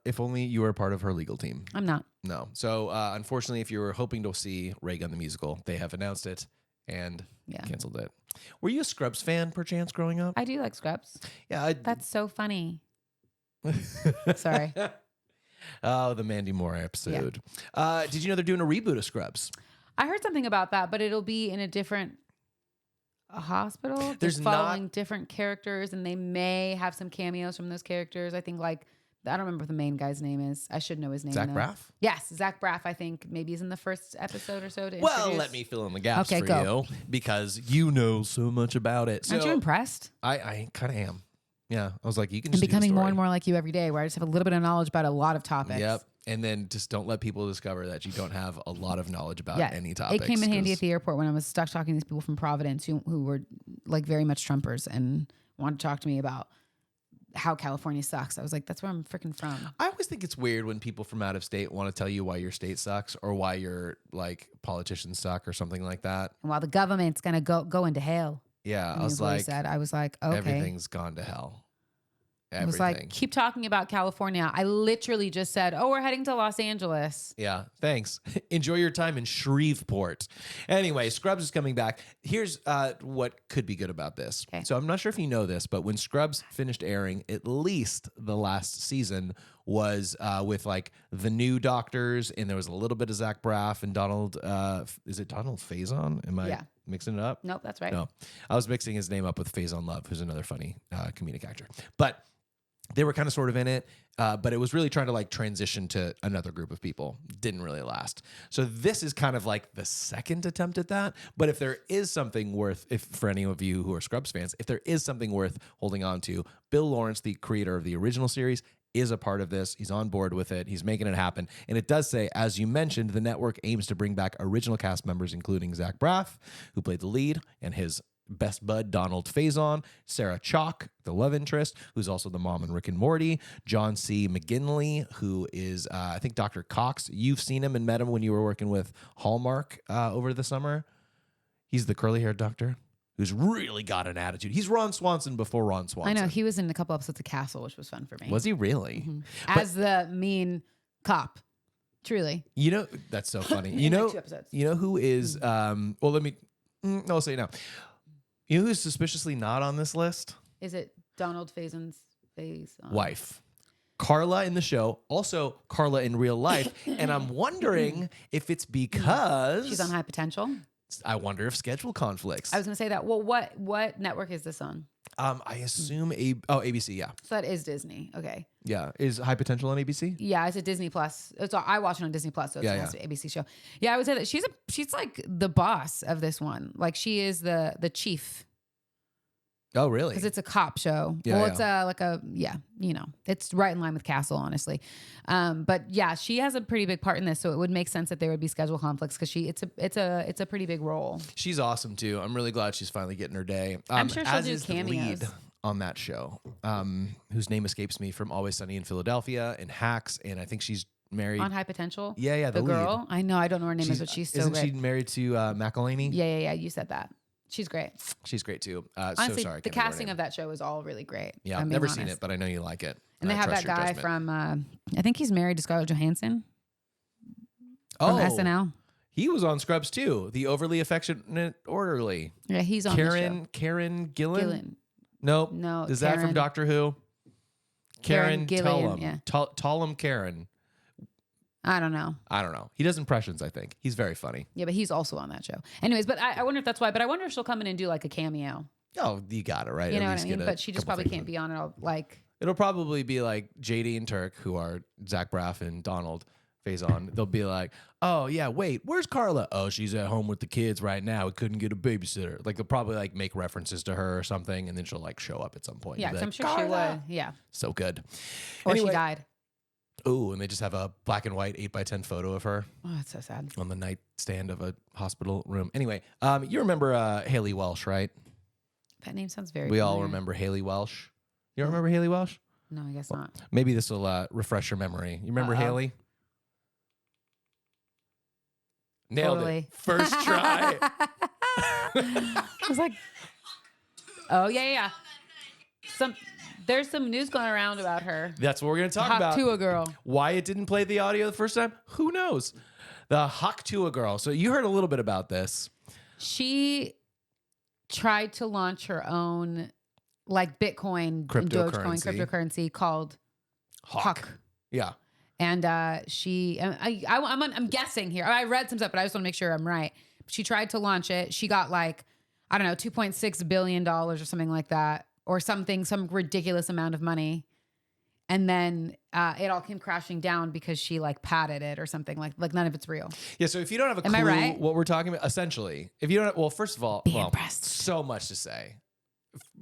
[SPEAKER 1] if only you were part of her legal team.
[SPEAKER 2] I'm not.
[SPEAKER 1] No. So, unfortunately, if you were hoping to see Raygun the musical, they have announced it and canceled it. Were you a Scrubs fan, perchance, growing up?
[SPEAKER 2] I do like Scrubs.
[SPEAKER 1] Yeah.
[SPEAKER 2] That's so funny. Sorry.
[SPEAKER 1] Oh, the Mandy Moore episode. Did you know they're doing a reboot of Scrubs?
[SPEAKER 2] I heard something about that, but it'll be in a different hospital.
[SPEAKER 1] There's
[SPEAKER 2] just following different characters, and they may have some cameos from those characters. I think I don't remember what the main guy's name is. I should know his name.
[SPEAKER 1] Zach
[SPEAKER 2] though.
[SPEAKER 1] Braff?
[SPEAKER 2] Yes, Zach Braff, I think maybe is in the first episode or so.
[SPEAKER 1] Well, let me fill in the gaps
[SPEAKER 2] Okay,
[SPEAKER 1] for
[SPEAKER 2] go.
[SPEAKER 1] you because you know so much about it.
[SPEAKER 2] Aren't you impressed?
[SPEAKER 1] I kind of am. Yeah. I was like, you can
[SPEAKER 2] I'm
[SPEAKER 1] just
[SPEAKER 2] becoming
[SPEAKER 1] do the
[SPEAKER 2] more
[SPEAKER 1] story.
[SPEAKER 2] and more like you every day, where I just have a little bit of knowledge about a lot of topics.
[SPEAKER 1] Yep. And then just don't let people discover that you don't have a lot of knowledge about any topics.
[SPEAKER 2] It came in handy at the airport when I was stuck talking to these people from Providence who were very much Trumpers and wanted to talk to me about how California sucks. I was like, that's where I'm freaking from.
[SPEAKER 1] I always think it's weird when people from out of state want to tell you why your state sucks or why your politicians suck or something like that.
[SPEAKER 2] And while the government's gonna go into hell.
[SPEAKER 1] Yeah,
[SPEAKER 2] I was like, okay,
[SPEAKER 1] everything's gone to hell.
[SPEAKER 2] It was like, keep talking about California. I literally just said, oh, we're heading to Los Angeles.
[SPEAKER 1] Yeah, thanks. Enjoy your time in Shreveport. Anyway, Scrubs is coming back. Here's what could be good about this.
[SPEAKER 2] Okay.
[SPEAKER 1] So I'm not sure if you know this, but when Scrubs finished airing, at least the last season was with like the new doctors, and there was a little bit of Zach Braff and Donald. Is it Donald Faison? Am I mixing it up?
[SPEAKER 2] Nope, that's right.
[SPEAKER 1] No, I was mixing his name up with Faison Love, who's another funny comedic actor. But they were kind of sort of in it, but it was really trying to like transition to another group of people. Didn't really last. So this is kind of like the second attempt at that. But if there is something worth, if for any of you who are Scrubs fans, if there is something worth holding on to, Bill Lawrence, the creator of the original series, is a part of this. He's on board with it. He's making it happen. And it does say, as you mentioned, the network aims to bring back original cast members, including Zach Braff, who played the lead, and his best bud, Donald Faison, Sarah Chalk, the love interest, who's also the mom in Rick and Morty, John C. McGinley, who is, I think, Dr. Cox. You've seen him and met him when you were working with Hallmark over the summer. He's the curly-haired doctor who's really got an attitude. He's Ron Swanson before Ron Swanson.
[SPEAKER 2] I know. He was in a couple episodes of Castle, which was fun for me.
[SPEAKER 1] Was he really?
[SPEAKER 2] Mm-hmm. As the mean cop. Truly.
[SPEAKER 1] You know, that's so funny. You know,
[SPEAKER 2] like 2 episodes.
[SPEAKER 1] You know who is, well, let me, I'll say it now. You know who's suspiciously not on this list?
[SPEAKER 2] Is it Donald Faison's
[SPEAKER 1] wife? Carla in the show, also Carla in real life. And I'm wondering if it's because
[SPEAKER 2] she's on high potential.
[SPEAKER 1] I wonder if schedule conflicts.
[SPEAKER 2] I was going to say that. Well, what network is this on?
[SPEAKER 1] I assume ABC, yeah.
[SPEAKER 2] So that is Disney. Okay.
[SPEAKER 1] Yeah. Is High Potential on ABC?
[SPEAKER 2] Yeah, it's a Disney Plus. I watch it on Disney Plus, so it's an ABC show. Yeah, I would say that she's like the boss of this one. Like she is the chief.
[SPEAKER 1] Oh, really?
[SPEAKER 2] Because it's a cop show.
[SPEAKER 1] Yeah,
[SPEAKER 2] it's it's right in line with Castle, honestly. But yeah, she has a pretty big part in this, so it would make sense that there would be schedule conflicts because it's a pretty big role.
[SPEAKER 1] She's awesome too. I'm really glad she's finally getting her day.
[SPEAKER 2] I'm sure she'll
[SPEAKER 1] as
[SPEAKER 2] do
[SPEAKER 1] is
[SPEAKER 2] cameos.
[SPEAKER 1] The lead on that show, whose name escapes me, from Always Sunny in Philadelphia and Hacks, and I think she's married
[SPEAKER 2] on High Potential.
[SPEAKER 1] Yeah,
[SPEAKER 2] the girl.
[SPEAKER 1] lead.
[SPEAKER 2] I know. I don't know her name, but she's so
[SPEAKER 1] isn't
[SPEAKER 2] great.
[SPEAKER 1] she married to McElhaney?
[SPEAKER 2] Yeah. You said that. She's great.
[SPEAKER 1] She's great too.
[SPEAKER 2] Honestly,
[SPEAKER 1] so sorry.
[SPEAKER 2] the casting of that show is all really great.
[SPEAKER 1] Yeah, I've never seen it, but I know you like it.
[SPEAKER 2] And they have that guy from, I think he's married to Scarlett Johansson. From SNL.
[SPEAKER 1] He was on Scrubs too. The overly affectionate orderly.
[SPEAKER 2] Yeah, he's on
[SPEAKER 1] Karen Gillan. Nope.
[SPEAKER 2] No.
[SPEAKER 1] Is that from Doctor Who? Karen
[SPEAKER 2] Gillan.
[SPEAKER 1] Tullum.
[SPEAKER 2] Yeah.
[SPEAKER 1] Tullum Karen.
[SPEAKER 2] I don't know.
[SPEAKER 1] He does impressions, I think. He's very funny.
[SPEAKER 2] Yeah, but he's also on that show. Anyways, but I wonder if that's why. But I wonder if she'll come in and do like a cameo.
[SPEAKER 1] Oh, you got it, right?
[SPEAKER 2] You know what I mean? But she just probably can't be on it all, like...
[SPEAKER 1] It'll probably be like JD and Turk, who are Zach Braff and Donald Faison. They'll be like, oh, yeah, wait, where's Carla? Oh, she's at home with the kids right now. We couldn't get a babysitter. Like, they'll probably like make references to her or something, and then she'll like show up at some point.
[SPEAKER 2] Yeah,
[SPEAKER 1] like,
[SPEAKER 2] I'm sure she would. Yeah.
[SPEAKER 1] So good.
[SPEAKER 2] Or she died.
[SPEAKER 1] Oh, and they just have a black and white 8x10 photo of her.
[SPEAKER 2] Oh, that's so sad.
[SPEAKER 1] On the nightstand of a hospital room. Anyway, you remember Haliey Welch, right?
[SPEAKER 2] That name sounds very
[SPEAKER 1] We
[SPEAKER 2] familiar.
[SPEAKER 1] all remember Haliey Welch. You don't remember Haliey Welch?
[SPEAKER 2] No, I guess not.
[SPEAKER 1] Maybe this will refresh your memory. You remember Haliey? Nailed it. First try.
[SPEAKER 2] I was like, oh, yeah. There's some news going around about her.
[SPEAKER 1] That's what we're going to talk about.
[SPEAKER 2] Tuah girl.
[SPEAKER 1] Why it didn't play the audio the first time? Who knows? The Tuah girl. So you heard a little bit about this.
[SPEAKER 2] She tried to launch her own like Bitcoin, Dogecoin cryptocurrency called Huak.
[SPEAKER 1] Yeah.
[SPEAKER 2] And I'm guessing here. I read some stuff, but I just want to make sure I'm right. She tried to launch it. She got like, I don't know, $2.6 billion or something like that, or something, some ridiculous amount of money. And then it all came crashing down because she like padded it or something, like none of it's real.
[SPEAKER 1] Yeah. So if you don't have a clue what we're talking about, essentially, if you don't, well, first of all, so much to say.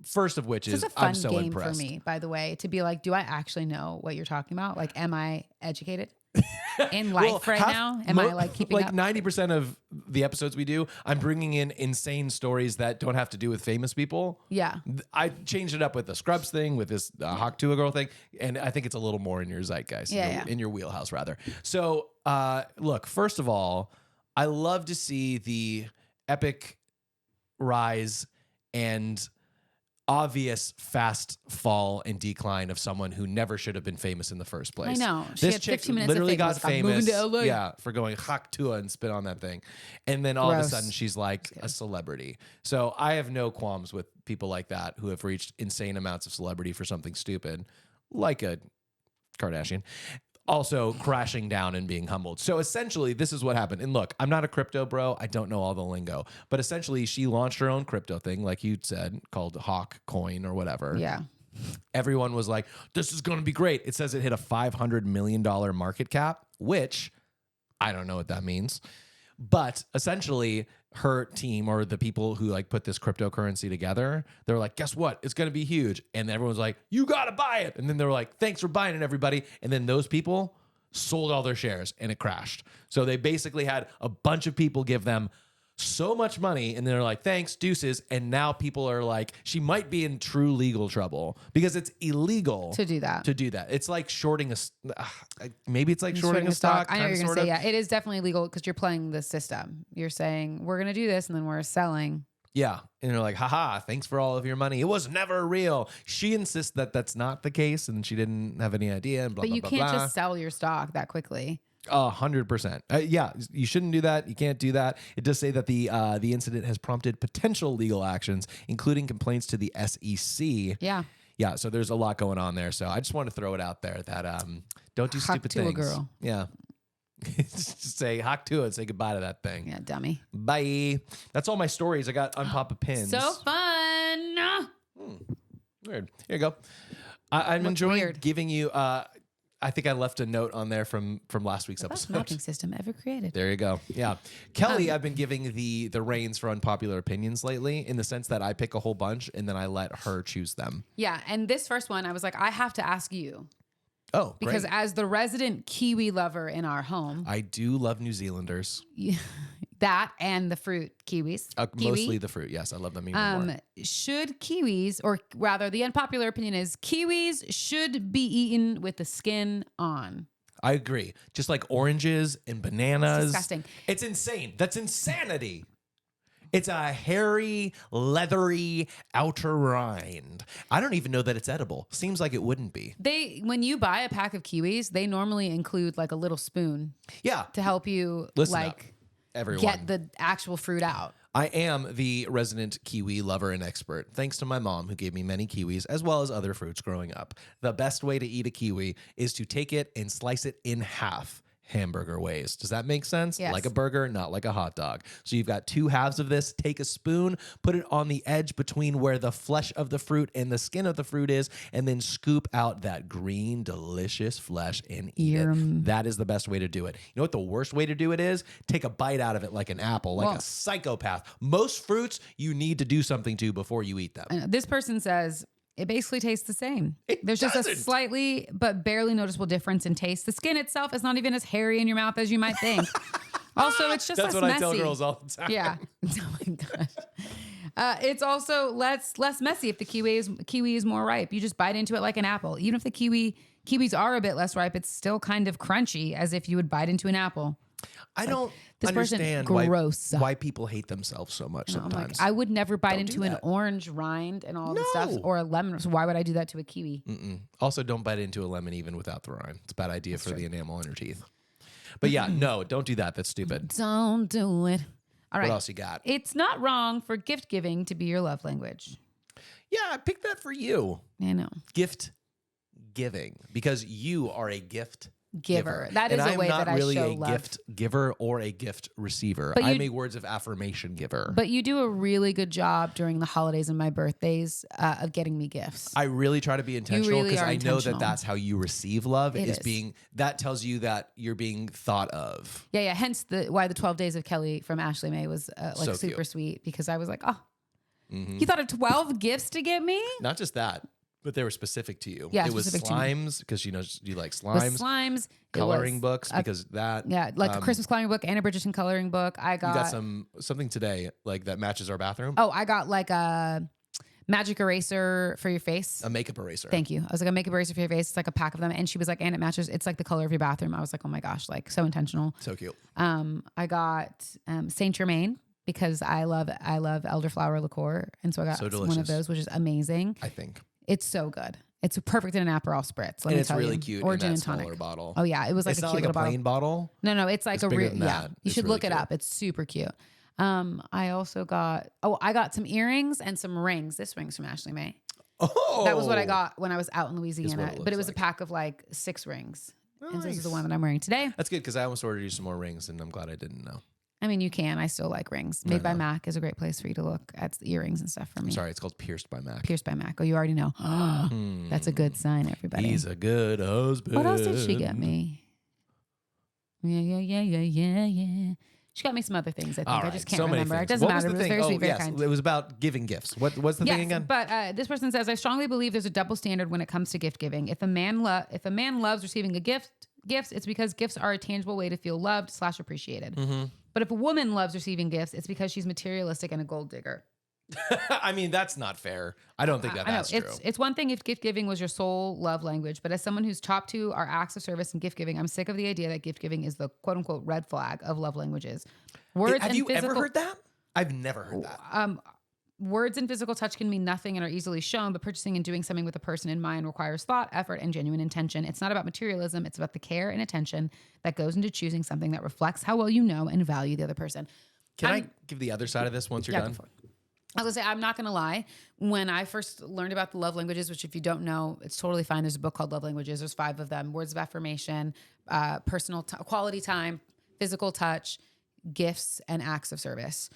[SPEAKER 1] First of which is I'm so impressed.
[SPEAKER 2] It's a fun game for me, by the way, to be like, do I actually know what you're talking about? Like, am I educated in life now? Am I like keeping up?
[SPEAKER 1] 90% of the episodes we do, I'm bringing in insane stories that don't have to do with famous people.
[SPEAKER 2] Yeah.
[SPEAKER 1] I changed it up with the Scrubs thing, with this Tuah girl thing, and I think it's a little more in your zeitgeist, in your wheelhouse, rather. So, look, first of all, I love to see the epic rise and obvious fast fall and decline of someone who never should have been famous in the first place.
[SPEAKER 2] I know. She
[SPEAKER 1] This
[SPEAKER 2] had
[SPEAKER 1] chick
[SPEAKER 2] 15 minutes of
[SPEAKER 1] literally
[SPEAKER 2] fame.
[SPEAKER 1] got
[SPEAKER 2] Was like, I'm moving
[SPEAKER 1] famous.
[SPEAKER 2] to LA.
[SPEAKER 1] Yeah, for going Huak, Tuah and spit on that thing. And then all of a
[SPEAKER 2] Gross.
[SPEAKER 1] sudden she's like a celebrity. So I have no qualms with people like that who have reached insane amounts of celebrity for something stupid, like a Kardashian. Also crashing down and being humbled. So essentially, this is what happened. And look, I'm not a crypto bro. I don't know all the lingo. But essentially, she launched her own crypto thing, like you said, called Hawk Coin or whatever.
[SPEAKER 2] Yeah.
[SPEAKER 1] Everyone was like, this is going to be great. It says it hit a $500 million market cap, which I don't know what that means. But essentially, her team or the people who like put this cryptocurrency together, they're like, guess what? It's going to be huge. And everyone's like, you got to buy it. And then they were like, thanks for buying it, everybody. And then those people sold all their shares and it crashed. So they basically had a bunch of people give them so much money and they're like, thanks, deuces. And now people are like, she might be in true legal trouble because it's illegal
[SPEAKER 2] To do that.
[SPEAKER 1] It's like shorting maybe it's like shorting a stock.
[SPEAKER 2] I know
[SPEAKER 1] kinda,
[SPEAKER 2] you're going to
[SPEAKER 1] sort
[SPEAKER 2] say,
[SPEAKER 1] of.
[SPEAKER 2] yeah, it is definitely legal because you're playing the system. You're saying, we're going to do this and then we're selling.
[SPEAKER 1] Yeah. And they're like, haha, thanks for all of your money. It was never real. She insists that that's not the case and she didn't have any idea. And blah,
[SPEAKER 2] But
[SPEAKER 1] blah,
[SPEAKER 2] you
[SPEAKER 1] blah,
[SPEAKER 2] can't
[SPEAKER 1] blah.
[SPEAKER 2] just sell your stock that quickly.
[SPEAKER 1] 100%. Yeah, you shouldn't do that. You can't do that. It does say that the incident has prompted potential legal actions, including complaints to the SEC.
[SPEAKER 2] Yeah.
[SPEAKER 1] Yeah, so there's a lot going on there. So I just want to throw it out there that don't do
[SPEAKER 2] Huck
[SPEAKER 1] stupid
[SPEAKER 2] to a
[SPEAKER 1] things.
[SPEAKER 2] girl.
[SPEAKER 1] Yeah. Just say Huck to it and say goodbye to that thing.
[SPEAKER 2] Yeah, dummy.
[SPEAKER 1] Bye. That's all my stories. I got Unpopular Opinions.
[SPEAKER 2] So fun.
[SPEAKER 1] Weird. Here you go. I'm
[SPEAKER 2] What's
[SPEAKER 1] enjoying
[SPEAKER 2] weird?
[SPEAKER 1] giving you I think I left a note on there from last week's
[SPEAKER 2] Best
[SPEAKER 1] episode.
[SPEAKER 2] mapping system ever created.
[SPEAKER 1] There you go. Yeah. Kelly, I've been giving the reins for Unpopular Opinions lately in the sense that I pick a whole bunch and then I let her choose them.
[SPEAKER 2] Yeah, and this first one, I was like, I have to ask you.
[SPEAKER 1] Oh,
[SPEAKER 2] Because
[SPEAKER 1] great.
[SPEAKER 2] as the resident kiwi lover in our home,
[SPEAKER 1] I do love New Zealanders.
[SPEAKER 2] that and the fruit kiwis. Kiwi.
[SPEAKER 1] Mostly the fruit. Yes, I love them even more.
[SPEAKER 2] Should kiwis, or rather the unpopular opinion is kiwis should be eaten with the skin on.
[SPEAKER 1] I agree. Just like oranges and bananas.
[SPEAKER 2] It's disgusting.
[SPEAKER 1] It's insane. That's insanity. It's a hairy, leathery outer rind. I don't even know that it's edible. Seems like it wouldn't be.
[SPEAKER 2] When you buy a pack of kiwis, they normally include like a little spoon
[SPEAKER 1] Yeah.
[SPEAKER 2] to help you
[SPEAKER 1] Listen up,
[SPEAKER 2] like
[SPEAKER 1] everyone.
[SPEAKER 2] get the actual fruit out.
[SPEAKER 1] I am the resident kiwi lover and expert, thanks to my mom who gave me many kiwis as well as other fruits growing up. The best way to eat a kiwi is to take it and slice it in half. Hamburger ways. Does that make sense?
[SPEAKER 2] Yes.
[SPEAKER 1] Like a burger, not like a hot dog. So you've got two halves of this. Take a spoon, put it on the edge between where the flesh of the fruit and the skin of the fruit is, and then scoop out that green, delicious flesh and eat it. That is the best way to do it. You know what the worst way to do it is? Take a bite out of it like an apple, like a psychopath. Most fruits you need to do something to before you eat them.
[SPEAKER 2] I know. This person says it basically tastes the same. There's just a slightly but barely noticeable difference in taste. The skin itself is not even as hairy in your mouth as you might think. Also, it's just
[SPEAKER 1] That's
[SPEAKER 2] less
[SPEAKER 1] what
[SPEAKER 2] messy.
[SPEAKER 1] I tell girls all the time.
[SPEAKER 2] Yeah. Oh my gosh. It's also less messy if the kiwi is more ripe. You just bite into it like an apple. Even if the kiwis are a bit less ripe, it's still kind of crunchy as if you would bite into an apple.
[SPEAKER 1] I don't
[SPEAKER 2] this person,
[SPEAKER 1] understand
[SPEAKER 2] gross.
[SPEAKER 1] why people hate themselves so much
[SPEAKER 2] I'm
[SPEAKER 1] sometimes.
[SPEAKER 2] like, I would never bite
[SPEAKER 1] Don't
[SPEAKER 2] into
[SPEAKER 1] do
[SPEAKER 2] an
[SPEAKER 1] that.
[SPEAKER 2] orange rind and all the stuff,
[SPEAKER 1] No.
[SPEAKER 2] or a lemon. So why would I do that to a kiwi?
[SPEAKER 1] Also, don't bite into a lemon even without the rind. It's a bad idea for the enamel in your teeth. But yeah, no, don't do that. That's stupid.
[SPEAKER 2] Don't do it. All right.
[SPEAKER 1] What else you got?
[SPEAKER 2] It's not wrong for gift giving to be your love language.
[SPEAKER 1] Yeah, I picked that for you.
[SPEAKER 2] I know.
[SPEAKER 1] Gift giving, because you are a gift
[SPEAKER 2] Giver. That is
[SPEAKER 1] and
[SPEAKER 2] a
[SPEAKER 1] I'm
[SPEAKER 2] way
[SPEAKER 1] not
[SPEAKER 2] that I
[SPEAKER 1] really
[SPEAKER 2] show
[SPEAKER 1] a
[SPEAKER 2] love.
[SPEAKER 1] gift giver or a gift receiver.
[SPEAKER 2] But
[SPEAKER 1] I'm
[SPEAKER 2] you-
[SPEAKER 1] a words of affirmation giver.
[SPEAKER 2] But you do a really good job during the holidays and my birthdays of getting me gifts.
[SPEAKER 1] I really try to be intentional
[SPEAKER 2] really
[SPEAKER 1] because
[SPEAKER 2] are
[SPEAKER 1] I know that
[SPEAKER 2] intentional.
[SPEAKER 1] that's how you receive love.
[SPEAKER 2] It
[SPEAKER 1] is
[SPEAKER 2] is.
[SPEAKER 1] being that tells you that you're being thought of.
[SPEAKER 2] Yeah. Hence why the 12 Days of Kelly from Ashley Mae was like
[SPEAKER 1] So
[SPEAKER 2] super
[SPEAKER 1] cute.
[SPEAKER 2] sweet, because I was like, oh, you thought of 12 gifts to get me?
[SPEAKER 1] Not just that, but they were specific to you.
[SPEAKER 2] Yeah,
[SPEAKER 1] it was
[SPEAKER 2] specific to me.
[SPEAKER 1] slimes because you like
[SPEAKER 2] With
[SPEAKER 1] slimes.
[SPEAKER 2] slimes, it
[SPEAKER 1] Coloring
[SPEAKER 2] was
[SPEAKER 1] books
[SPEAKER 2] a-
[SPEAKER 1] because that.
[SPEAKER 2] yeah, like a Christmas coloring book and a Bridgerton coloring book. I
[SPEAKER 1] You got
[SPEAKER 2] got
[SPEAKER 1] something today like that matches our bathroom.
[SPEAKER 2] I got like a magic eraser for your face.
[SPEAKER 1] A makeup eraser.
[SPEAKER 2] Thank you. I was like, a makeup eraser for your face. It's like a pack of them. And she was like, and it matches. It's like the color of your bathroom. I was like, oh my gosh, like so intentional.
[SPEAKER 1] So cute.
[SPEAKER 2] I got Saint Germain because I love elderflower liqueur, and so I got
[SPEAKER 1] So
[SPEAKER 2] one of
[SPEAKER 1] delicious.
[SPEAKER 2] those, which is amazing.
[SPEAKER 1] I think.
[SPEAKER 2] It's so good. It's perfect in an Aperol spritz. Let
[SPEAKER 1] And
[SPEAKER 2] me
[SPEAKER 1] it's
[SPEAKER 2] tell
[SPEAKER 1] really
[SPEAKER 2] you.
[SPEAKER 1] cute
[SPEAKER 2] Or
[SPEAKER 1] in
[SPEAKER 2] gin
[SPEAKER 1] that
[SPEAKER 2] and tonic.
[SPEAKER 1] smaller bottle.
[SPEAKER 2] Oh yeah, it was like
[SPEAKER 1] It's
[SPEAKER 2] a
[SPEAKER 1] not
[SPEAKER 2] cute
[SPEAKER 1] like a
[SPEAKER 2] little
[SPEAKER 1] plain bottle.
[SPEAKER 2] No, it's like
[SPEAKER 1] It's
[SPEAKER 2] a
[SPEAKER 1] bigger
[SPEAKER 2] real.
[SPEAKER 1] than
[SPEAKER 2] Yeah,
[SPEAKER 1] that.
[SPEAKER 2] you
[SPEAKER 1] It's
[SPEAKER 2] should
[SPEAKER 1] really
[SPEAKER 2] look it
[SPEAKER 1] cute.
[SPEAKER 2] up. It's super cute. I also got. Oh, I got some earrings and some rings. This ring's from Ashley May.
[SPEAKER 1] Oh,
[SPEAKER 2] That was what I got when I was out in Louisiana.
[SPEAKER 1] it
[SPEAKER 2] But it
[SPEAKER 1] looks
[SPEAKER 2] was
[SPEAKER 1] like.
[SPEAKER 2] a pack of like 6 rings. And so this is the
[SPEAKER 1] Nice.
[SPEAKER 2] one that I'm wearing today.
[SPEAKER 1] That's good because I almost ordered you some more rings, and I'm glad I didn't know.
[SPEAKER 2] I mean, you can. I still like rings. Made by Mac is a great place for you to look at the earrings and stuff for me.
[SPEAKER 1] I'm sorry, it's called Pierced by Mac.
[SPEAKER 2] Pierced by Mac. Oh, you already know. That's a good sign, everybody.
[SPEAKER 1] He's a good husband.
[SPEAKER 2] What else did she get me? Yeah. She got me some other things, I think.
[SPEAKER 1] All
[SPEAKER 2] I
[SPEAKER 1] right,
[SPEAKER 2] just can't
[SPEAKER 1] so many
[SPEAKER 2] remember. It
[SPEAKER 1] things.
[SPEAKER 2] doesn't
[SPEAKER 1] What was
[SPEAKER 2] matter.
[SPEAKER 1] the
[SPEAKER 2] It was
[SPEAKER 1] thing?
[SPEAKER 2] very
[SPEAKER 1] Oh,
[SPEAKER 2] sweet, very
[SPEAKER 1] yes,
[SPEAKER 2] kind.
[SPEAKER 1] it was about giving gifts. What's the thing again?
[SPEAKER 2] But this person says, I strongly believe there's a double standard when it comes to gift giving. If a man loves receiving gifts, it's because gifts are a tangible way to feel loved / appreciated.
[SPEAKER 1] Mm-hmm.
[SPEAKER 2] But if a woman loves receiving gifts, it's because she's materialistic and a gold digger.
[SPEAKER 1] I mean, that's not fair. I don't think that's true.
[SPEAKER 2] It's one thing if gift giving was your sole love language, but as someone whose top 2 are acts of service and gift giving, I'm sick of the idea that gift giving is the quote unquote red flag of love languages.
[SPEAKER 1] Have you ever heard that? I've never heard that.
[SPEAKER 2] Words and physical touch can mean nothing and are easily shown, but purchasing and doing something with a person in mind requires thought, effort, and genuine intention. It's not about materialism. It's about the care and attention that goes into choosing something that reflects how well you know and value the other person.
[SPEAKER 1] Can I give the other side of this once you're done?
[SPEAKER 2] I was gonna say, I'm not gonna lie. When I first learned about the love languages, which if you don't know, it's totally fine. There's a book called Love Languages. There's 5 of them: words of affirmation, personal quality time, physical touch, gifts, and acts of service.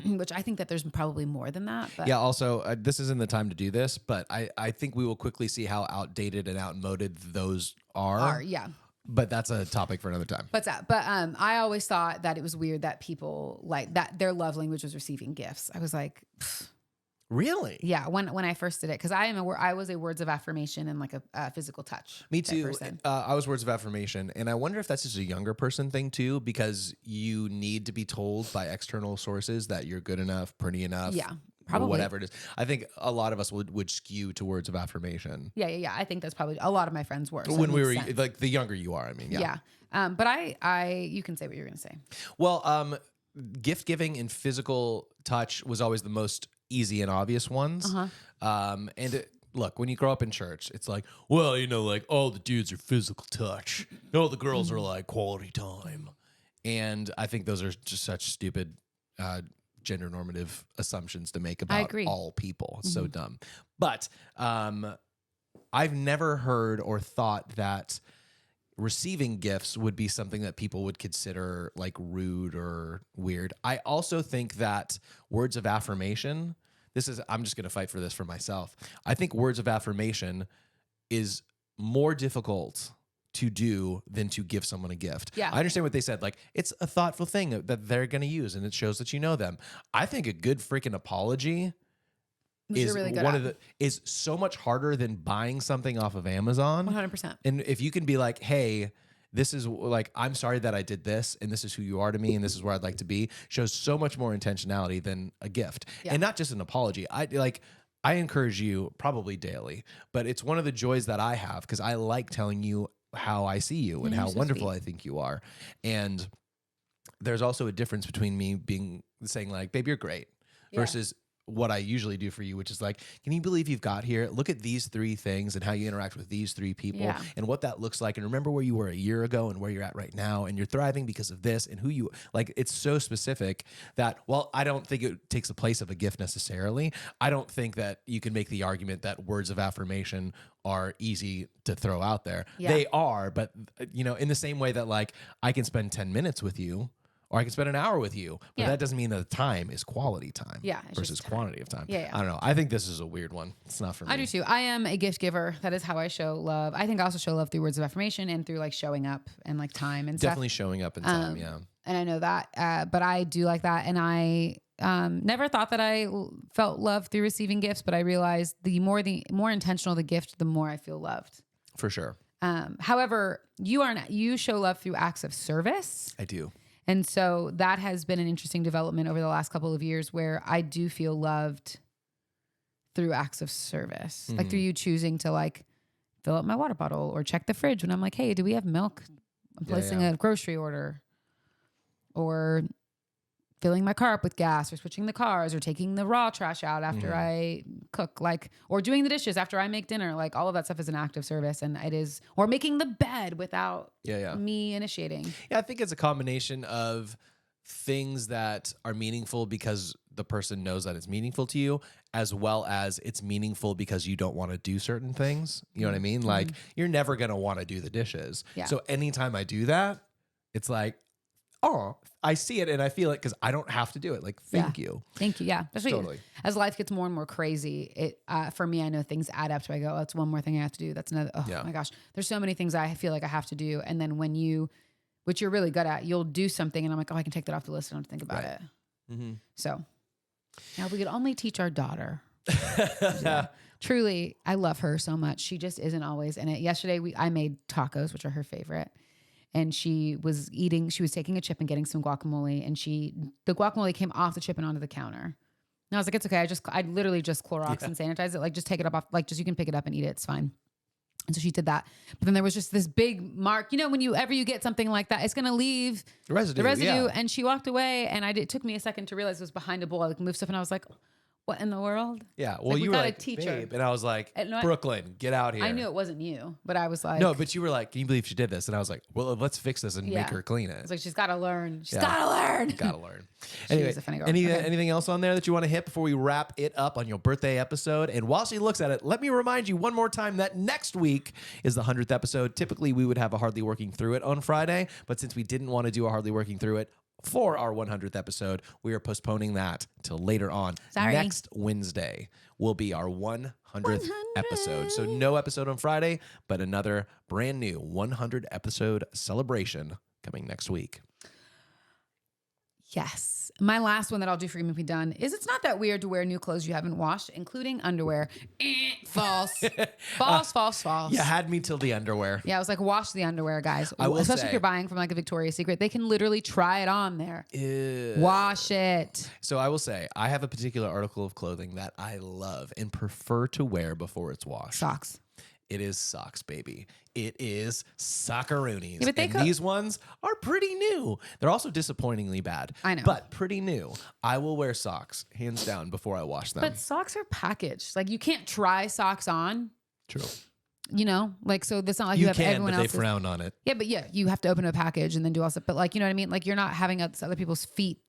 [SPEAKER 2] Which I think that there's probably more than that. But
[SPEAKER 1] Yeah. Also, this isn't the time to do this, but I think we will quickly see how outdated and outmoded those are.
[SPEAKER 2] Yeah.
[SPEAKER 1] But that's a topic for another time.
[SPEAKER 2] But I always thought that it was weird that people like that their love language was receiving gifts. I was like, pfft.
[SPEAKER 1] Really?
[SPEAKER 2] Yeah. When I first did it, because I was a words of affirmation and like a physical touch.
[SPEAKER 1] Me too.
[SPEAKER 2] Person.
[SPEAKER 1] I was words of affirmation, and I wonder if that's just a younger person thing too, because you need to be told by external sources that you're good enough, pretty enough.
[SPEAKER 2] Yeah. Probably.
[SPEAKER 1] Whatever it is. I think a lot of us would skew to words of affirmation.
[SPEAKER 2] Yeah. I think that's probably a lot of my friends were. So
[SPEAKER 1] When
[SPEAKER 2] it
[SPEAKER 1] we
[SPEAKER 2] makes
[SPEAKER 1] were
[SPEAKER 2] sense.
[SPEAKER 1] like the younger you are, I mean, yeah.
[SPEAKER 2] But you can say what you're going to say.
[SPEAKER 1] Well, gift giving and physical touch was always the most easy and obvious ones. Look, when you grow up in church, it's like, well, like all the dudes are physical touch. All the girls are like quality time. And I think those are just such stupid gender normative assumptions to make about all people. It's so dumb. But I've never heard or thought that receiving gifts would be something that people would consider like rude or weird. I also think that words of affirmation, I'm just going to fight for this for myself. I think words of affirmation is more difficult to do than to give someone a gift.
[SPEAKER 2] Yeah.
[SPEAKER 1] I understand what they said. Like, it's a thoughtful thing that they're going to use, and it shows that you know them. I think a good freaking apology is
[SPEAKER 2] really good
[SPEAKER 1] is so much harder than buying something off of Amazon.
[SPEAKER 2] 100%.
[SPEAKER 1] And if you can be like, hey, this is like, I'm sorry that I did this, and this is who you are to me, and this is where I'd like to be, shows so much more intentionality than a gift.
[SPEAKER 2] Yeah.
[SPEAKER 1] And not just an apology. I encourage you probably daily, but it's one of the joys that I have because I like telling you how I see you and how wonderful I think you are. And there's also a difference between me saying like, babe, you're great, versus what I usually do for you, which is like, can you believe you've got here? Look at these 3 things and how you interact with these 3 people and what that looks like. And remember where you were a year ago and where you're at right now. And you're thriving because of this and who you like. It's so specific that, while I don't think it takes the place of a gift necessarily, I don't think that you can make the argument that words of affirmation are easy to throw out there.
[SPEAKER 2] Yeah.
[SPEAKER 1] They are, but in the same way that like I can spend 10 minutes with you, or I can spend an hour with you, but that doesn't mean that the time is quality time versus quantity of time.
[SPEAKER 2] Yeah.
[SPEAKER 1] I don't know. I think this is a weird one. It's not for me.
[SPEAKER 2] I do too. I am a gift giver. That is how I show love. I think I also show love through words of affirmation and through like showing up and like time and
[SPEAKER 1] Definitely
[SPEAKER 2] stuff.
[SPEAKER 1] showing up in time, yeah.
[SPEAKER 2] And I know that, but I do like that. And I never thought that I felt love through receiving gifts, but I realized the more intentional the gift, the more I feel loved.
[SPEAKER 1] For sure.
[SPEAKER 2] However, you show love through acts of service.
[SPEAKER 1] I do.
[SPEAKER 2] And so that has been an interesting development over the last couple of years where I do feel loved through acts of service, like through you choosing to like fill up my water bottle or check the fridge when I'm like, hey, do we have milk? I'm placing a grocery order, or filling my car up with gas or switching the cars or taking the raw trash out after I cook, like, or doing the dishes after I make dinner. Like all of that stuff is an act of service, and it is, or making the bed without me initiating.
[SPEAKER 1] Yeah, I think it's a combination of things that are meaningful because the person knows that it's meaningful to you, as well as it's meaningful because you don't want to do certain things. You know what I mean? Like you're never going to want to do the dishes.
[SPEAKER 2] Yeah.
[SPEAKER 1] So anytime I do that, it's like, oh, I see it and I feel it because I don't have to do it. Like, thank you.
[SPEAKER 2] Thank you. Yeah. Especially
[SPEAKER 1] Totally.
[SPEAKER 2] as life gets more and more crazy, it for me, I know things add up. So I go, oh, that's one more thing I have to do. That's another. Oh my gosh. There's so many things I feel like I have to do. And then when you, which you're really good at, you'll do something and I'm like, oh, I can take that off the list. I don't have to think about it. So now we could only teach our daughter. Truly, I love her so much. She just isn't always in it. Yesterday, I made tacos, which are her favorite. And she was taking a chip and getting some guacamole, and the guacamole came off the chip and onto the counter. And I was like, it's okay. I literally just Clorox and sanitize it. Like, just take it up off, like, just you can pick it up and eat it. It's fine. And so she did that. But then there was just this big mark. You know, whenever you get something like that, it's going to leave the residue.
[SPEAKER 1] Yeah.
[SPEAKER 2] And she walked away, and it took me a second to realize it was behind a bowl. I like moved stuff, and I was like, what in the world?
[SPEAKER 1] Yeah. Well, you were like, babe. And I was like, Brooklyn, get out here.
[SPEAKER 2] I knew it wasn't you, but I was like.
[SPEAKER 1] No, but you were like, can you believe she did this? And I was like, well, let's fix this and make her clean it.
[SPEAKER 2] It's like, she's got to learn. She's got to learn.
[SPEAKER 1] Got to learn. Anyway,
[SPEAKER 2] she's a funny girl.
[SPEAKER 1] Anything else on there that you want to hit before we wrap it up on your birthday episode? And while she looks at it, let me remind you one more time that next week is the 100th episode. Typically, we would have a Hardly Working Through It on Friday, but since we didn't want to do a Hardly Working Through It for our 100th episode, we are postponing that till later on.
[SPEAKER 2] Sorry.
[SPEAKER 1] Next Wednesday will be our 100th episode. So no episode on Friday, but another brand new 100 episode celebration coming next week.
[SPEAKER 2] Yes. My last one that I'll do for you when we're done is it's not that weird to wear new clothes you haven't washed, including underwear. False. False.
[SPEAKER 1] You had me till the underwear.
[SPEAKER 2] Yeah, I was like, wash the underwear, guys.
[SPEAKER 1] I will
[SPEAKER 2] Especially
[SPEAKER 1] say,
[SPEAKER 2] if you're buying from like a Victoria's Secret. They can literally try it on there.
[SPEAKER 1] Ew.
[SPEAKER 2] Wash it.
[SPEAKER 1] So I will say, I have a particular article of clothing that I love and prefer to wear before it's washed.
[SPEAKER 2] Socks.
[SPEAKER 1] It is socks, baby. It is socceroonies.
[SPEAKER 2] Yeah, but
[SPEAKER 1] these ones are pretty new. They're also disappointingly bad.
[SPEAKER 2] I know.
[SPEAKER 1] But pretty new. I will wear socks, hands down, before I wash them.
[SPEAKER 2] But socks are packaged. Like, you can't try socks on.
[SPEAKER 1] True.
[SPEAKER 2] You know? Like, so that's not like you have everyone else's.
[SPEAKER 1] They frown on it.
[SPEAKER 2] Yeah, but you have to open a package and then do all stuff. But like, you know what I mean? Like, you're not having other people's feet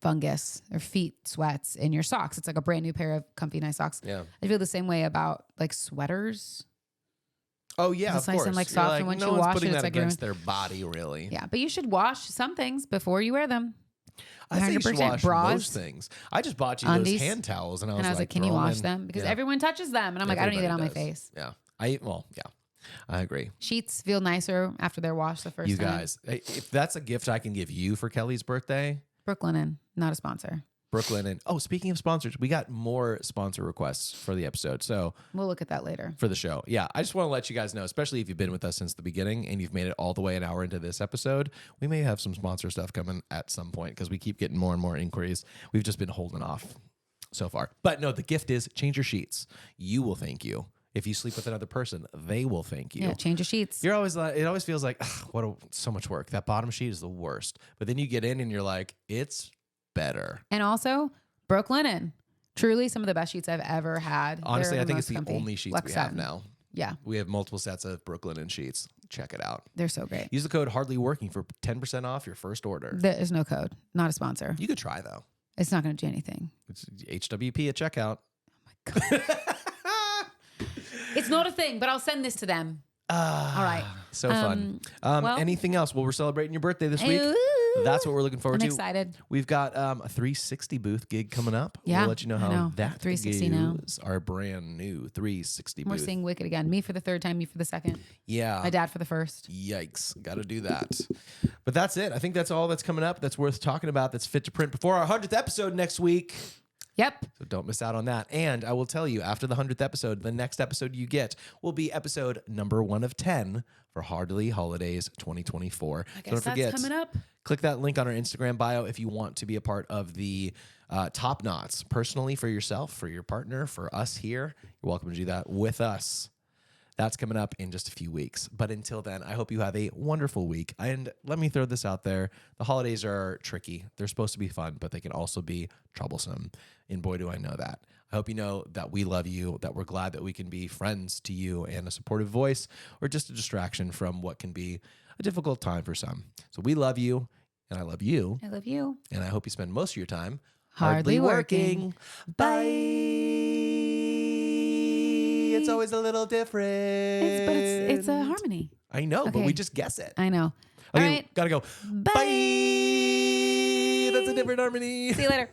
[SPEAKER 2] fungus or feet sweats in your socks. It's like a brand new pair of comfy, nice socks.
[SPEAKER 1] Yeah.
[SPEAKER 2] I feel the same way about like sweaters.
[SPEAKER 1] Oh yeah,
[SPEAKER 2] it's
[SPEAKER 1] of
[SPEAKER 2] nice
[SPEAKER 1] course.
[SPEAKER 2] and like soft, and once
[SPEAKER 1] no
[SPEAKER 2] you
[SPEAKER 1] one's
[SPEAKER 2] wash
[SPEAKER 1] putting
[SPEAKER 2] it,
[SPEAKER 1] that
[SPEAKER 2] it's like
[SPEAKER 1] against their body, really.
[SPEAKER 2] Yeah, but you should wash some things before you wear them.
[SPEAKER 1] I think you should wash
[SPEAKER 2] bras,
[SPEAKER 1] most things. I just bought you
[SPEAKER 2] undies,
[SPEAKER 1] those hand towels, and I was like,
[SPEAKER 2] can you wash them? Because everyone touches them, and I'm like, I don't need that on my face.
[SPEAKER 1] Yeah, I agree.
[SPEAKER 2] Sheets feel nicer after they're washed the first
[SPEAKER 1] You
[SPEAKER 2] time.
[SPEAKER 1] guys, if that's a gift I can give you for Kelly's birthday,
[SPEAKER 2] Brooklyn, not a sponsor.
[SPEAKER 1] Brooklyn, and speaking of sponsors, we got more sponsor requests for the episode. So
[SPEAKER 2] we'll look at that later
[SPEAKER 1] for the show. Yeah, I just want to let you guys know, especially if you've been with us since the beginning and you've made it all the way an hour into this episode, we may have some sponsor stuff coming at some point because we keep getting more and more inquiries. We've just been holding off so far. But no, the gift is change your sheets. You will thank you. If you sleep with another person, they will thank you.
[SPEAKER 2] Yeah, change your sheets.
[SPEAKER 1] You're always like, it always feels like, so much work. That bottom sheet is the worst. But then you get in and you're like, it's better.
[SPEAKER 2] And also, Broke linen. Truly some of the best sheets I've ever had.
[SPEAKER 1] Honestly,
[SPEAKER 2] They're
[SPEAKER 1] I think it's the
[SPEAKER 2] comfy.
[SPEAKER 1] only sheets
[SPEAKER 2] Flex
[SPEAKER 1] we have
[SPEAKER 2] satin.
[SPEAKER 1] now.
[SPEAKER 2] Yeah.
[SPEAKER 1] We have multiple sets of Brooklyn sheets. Check it out.
[SPEAKER 2] They're so great.
[SPEAKER 1] Use the code Hardly Working for 10% off your first order.
[SPEAKER 2] There is no code. Not a sponsor.
[SPEAKER 1] You could try, though.
[SPEAKER 2] It's not going to do anything.
[SPEAKER 1] It's HWP at checkout.
[SPEAKER 2] Oh, my God. It's not a thing, but I'll send this to them. All right.
[SPEAKER 1] So fun. Anything else? Well, we're celebrating your birthday this week. That's what we're looking forward to.
[SPEAKER 2] I'm excited.
[SPEAKER 1] We've got a 360 booth gig coming up.
[SPEAKER 2] Yeah,
[SPEAKER 1] We'll let you know how that
[SPEAKER 2] 360
[SPEAKER 1] goes. Our brand new 360 booth.
[SPEAKER 2] We're seeing Wicked again. Me for the third time, you for the second.
[SPEAKER 1] Yeah.
[SPEAKER 2] My dad for the first.
[SPEAKER 1] Yikes. Got to do that. But that's it. I think that's all that's coming up that's worth talking about that's fit to print before our 100th episode next week.
[SPEAKER 2] Yep.
[SPEAKER 1] So don't miss out on that. And I will tell you, after the 100th episode, the next episode you get will be episode number 1 of 10 for Hardly Holidays 2024.
[SPEAKER 2] I guess that's coming up.
[SPEAKER 1] Click that link on our Instagram bio if you want to be a part of the Top Knots personally for yourself, for your partner, for us here. You're welcome to do that with us. That's coming up in just a few weeks. But until then, I hope you have a wonderful week. And let me throw this out there. The holidays are tricky. They're supposed to be fun, but they can also be troublesome. And boy, do I know that. I hope you know that we love you, that we're glad that we can be friends to you and a supportive voice, or just a distraction from what can be a difficult time for some. So we love you, and I love you.
[SPEAKER 2] I love you.
[SPEAKER 1] And I hope you spend most of your time
[SPEAKER 2] Hardly working.
[SPEAKER 1] Bye. It's always a little different.
[SPEAKER 2] It's a harmony.
[SPEAKER 1] I know, but
[SPEAKER 2] Okay.
[SPEAKER 1] we just guess it.
[SPEAKER 2] I know.
[SPEAKER 1] Okay,
[SPEAKER 2] All right.
[SPEAKER 1] gotta go.
[SPEAKER 2] Bye.
[SPEAKER 1] Bye. That's a different harmony.
[SPEAKER 2] See you later.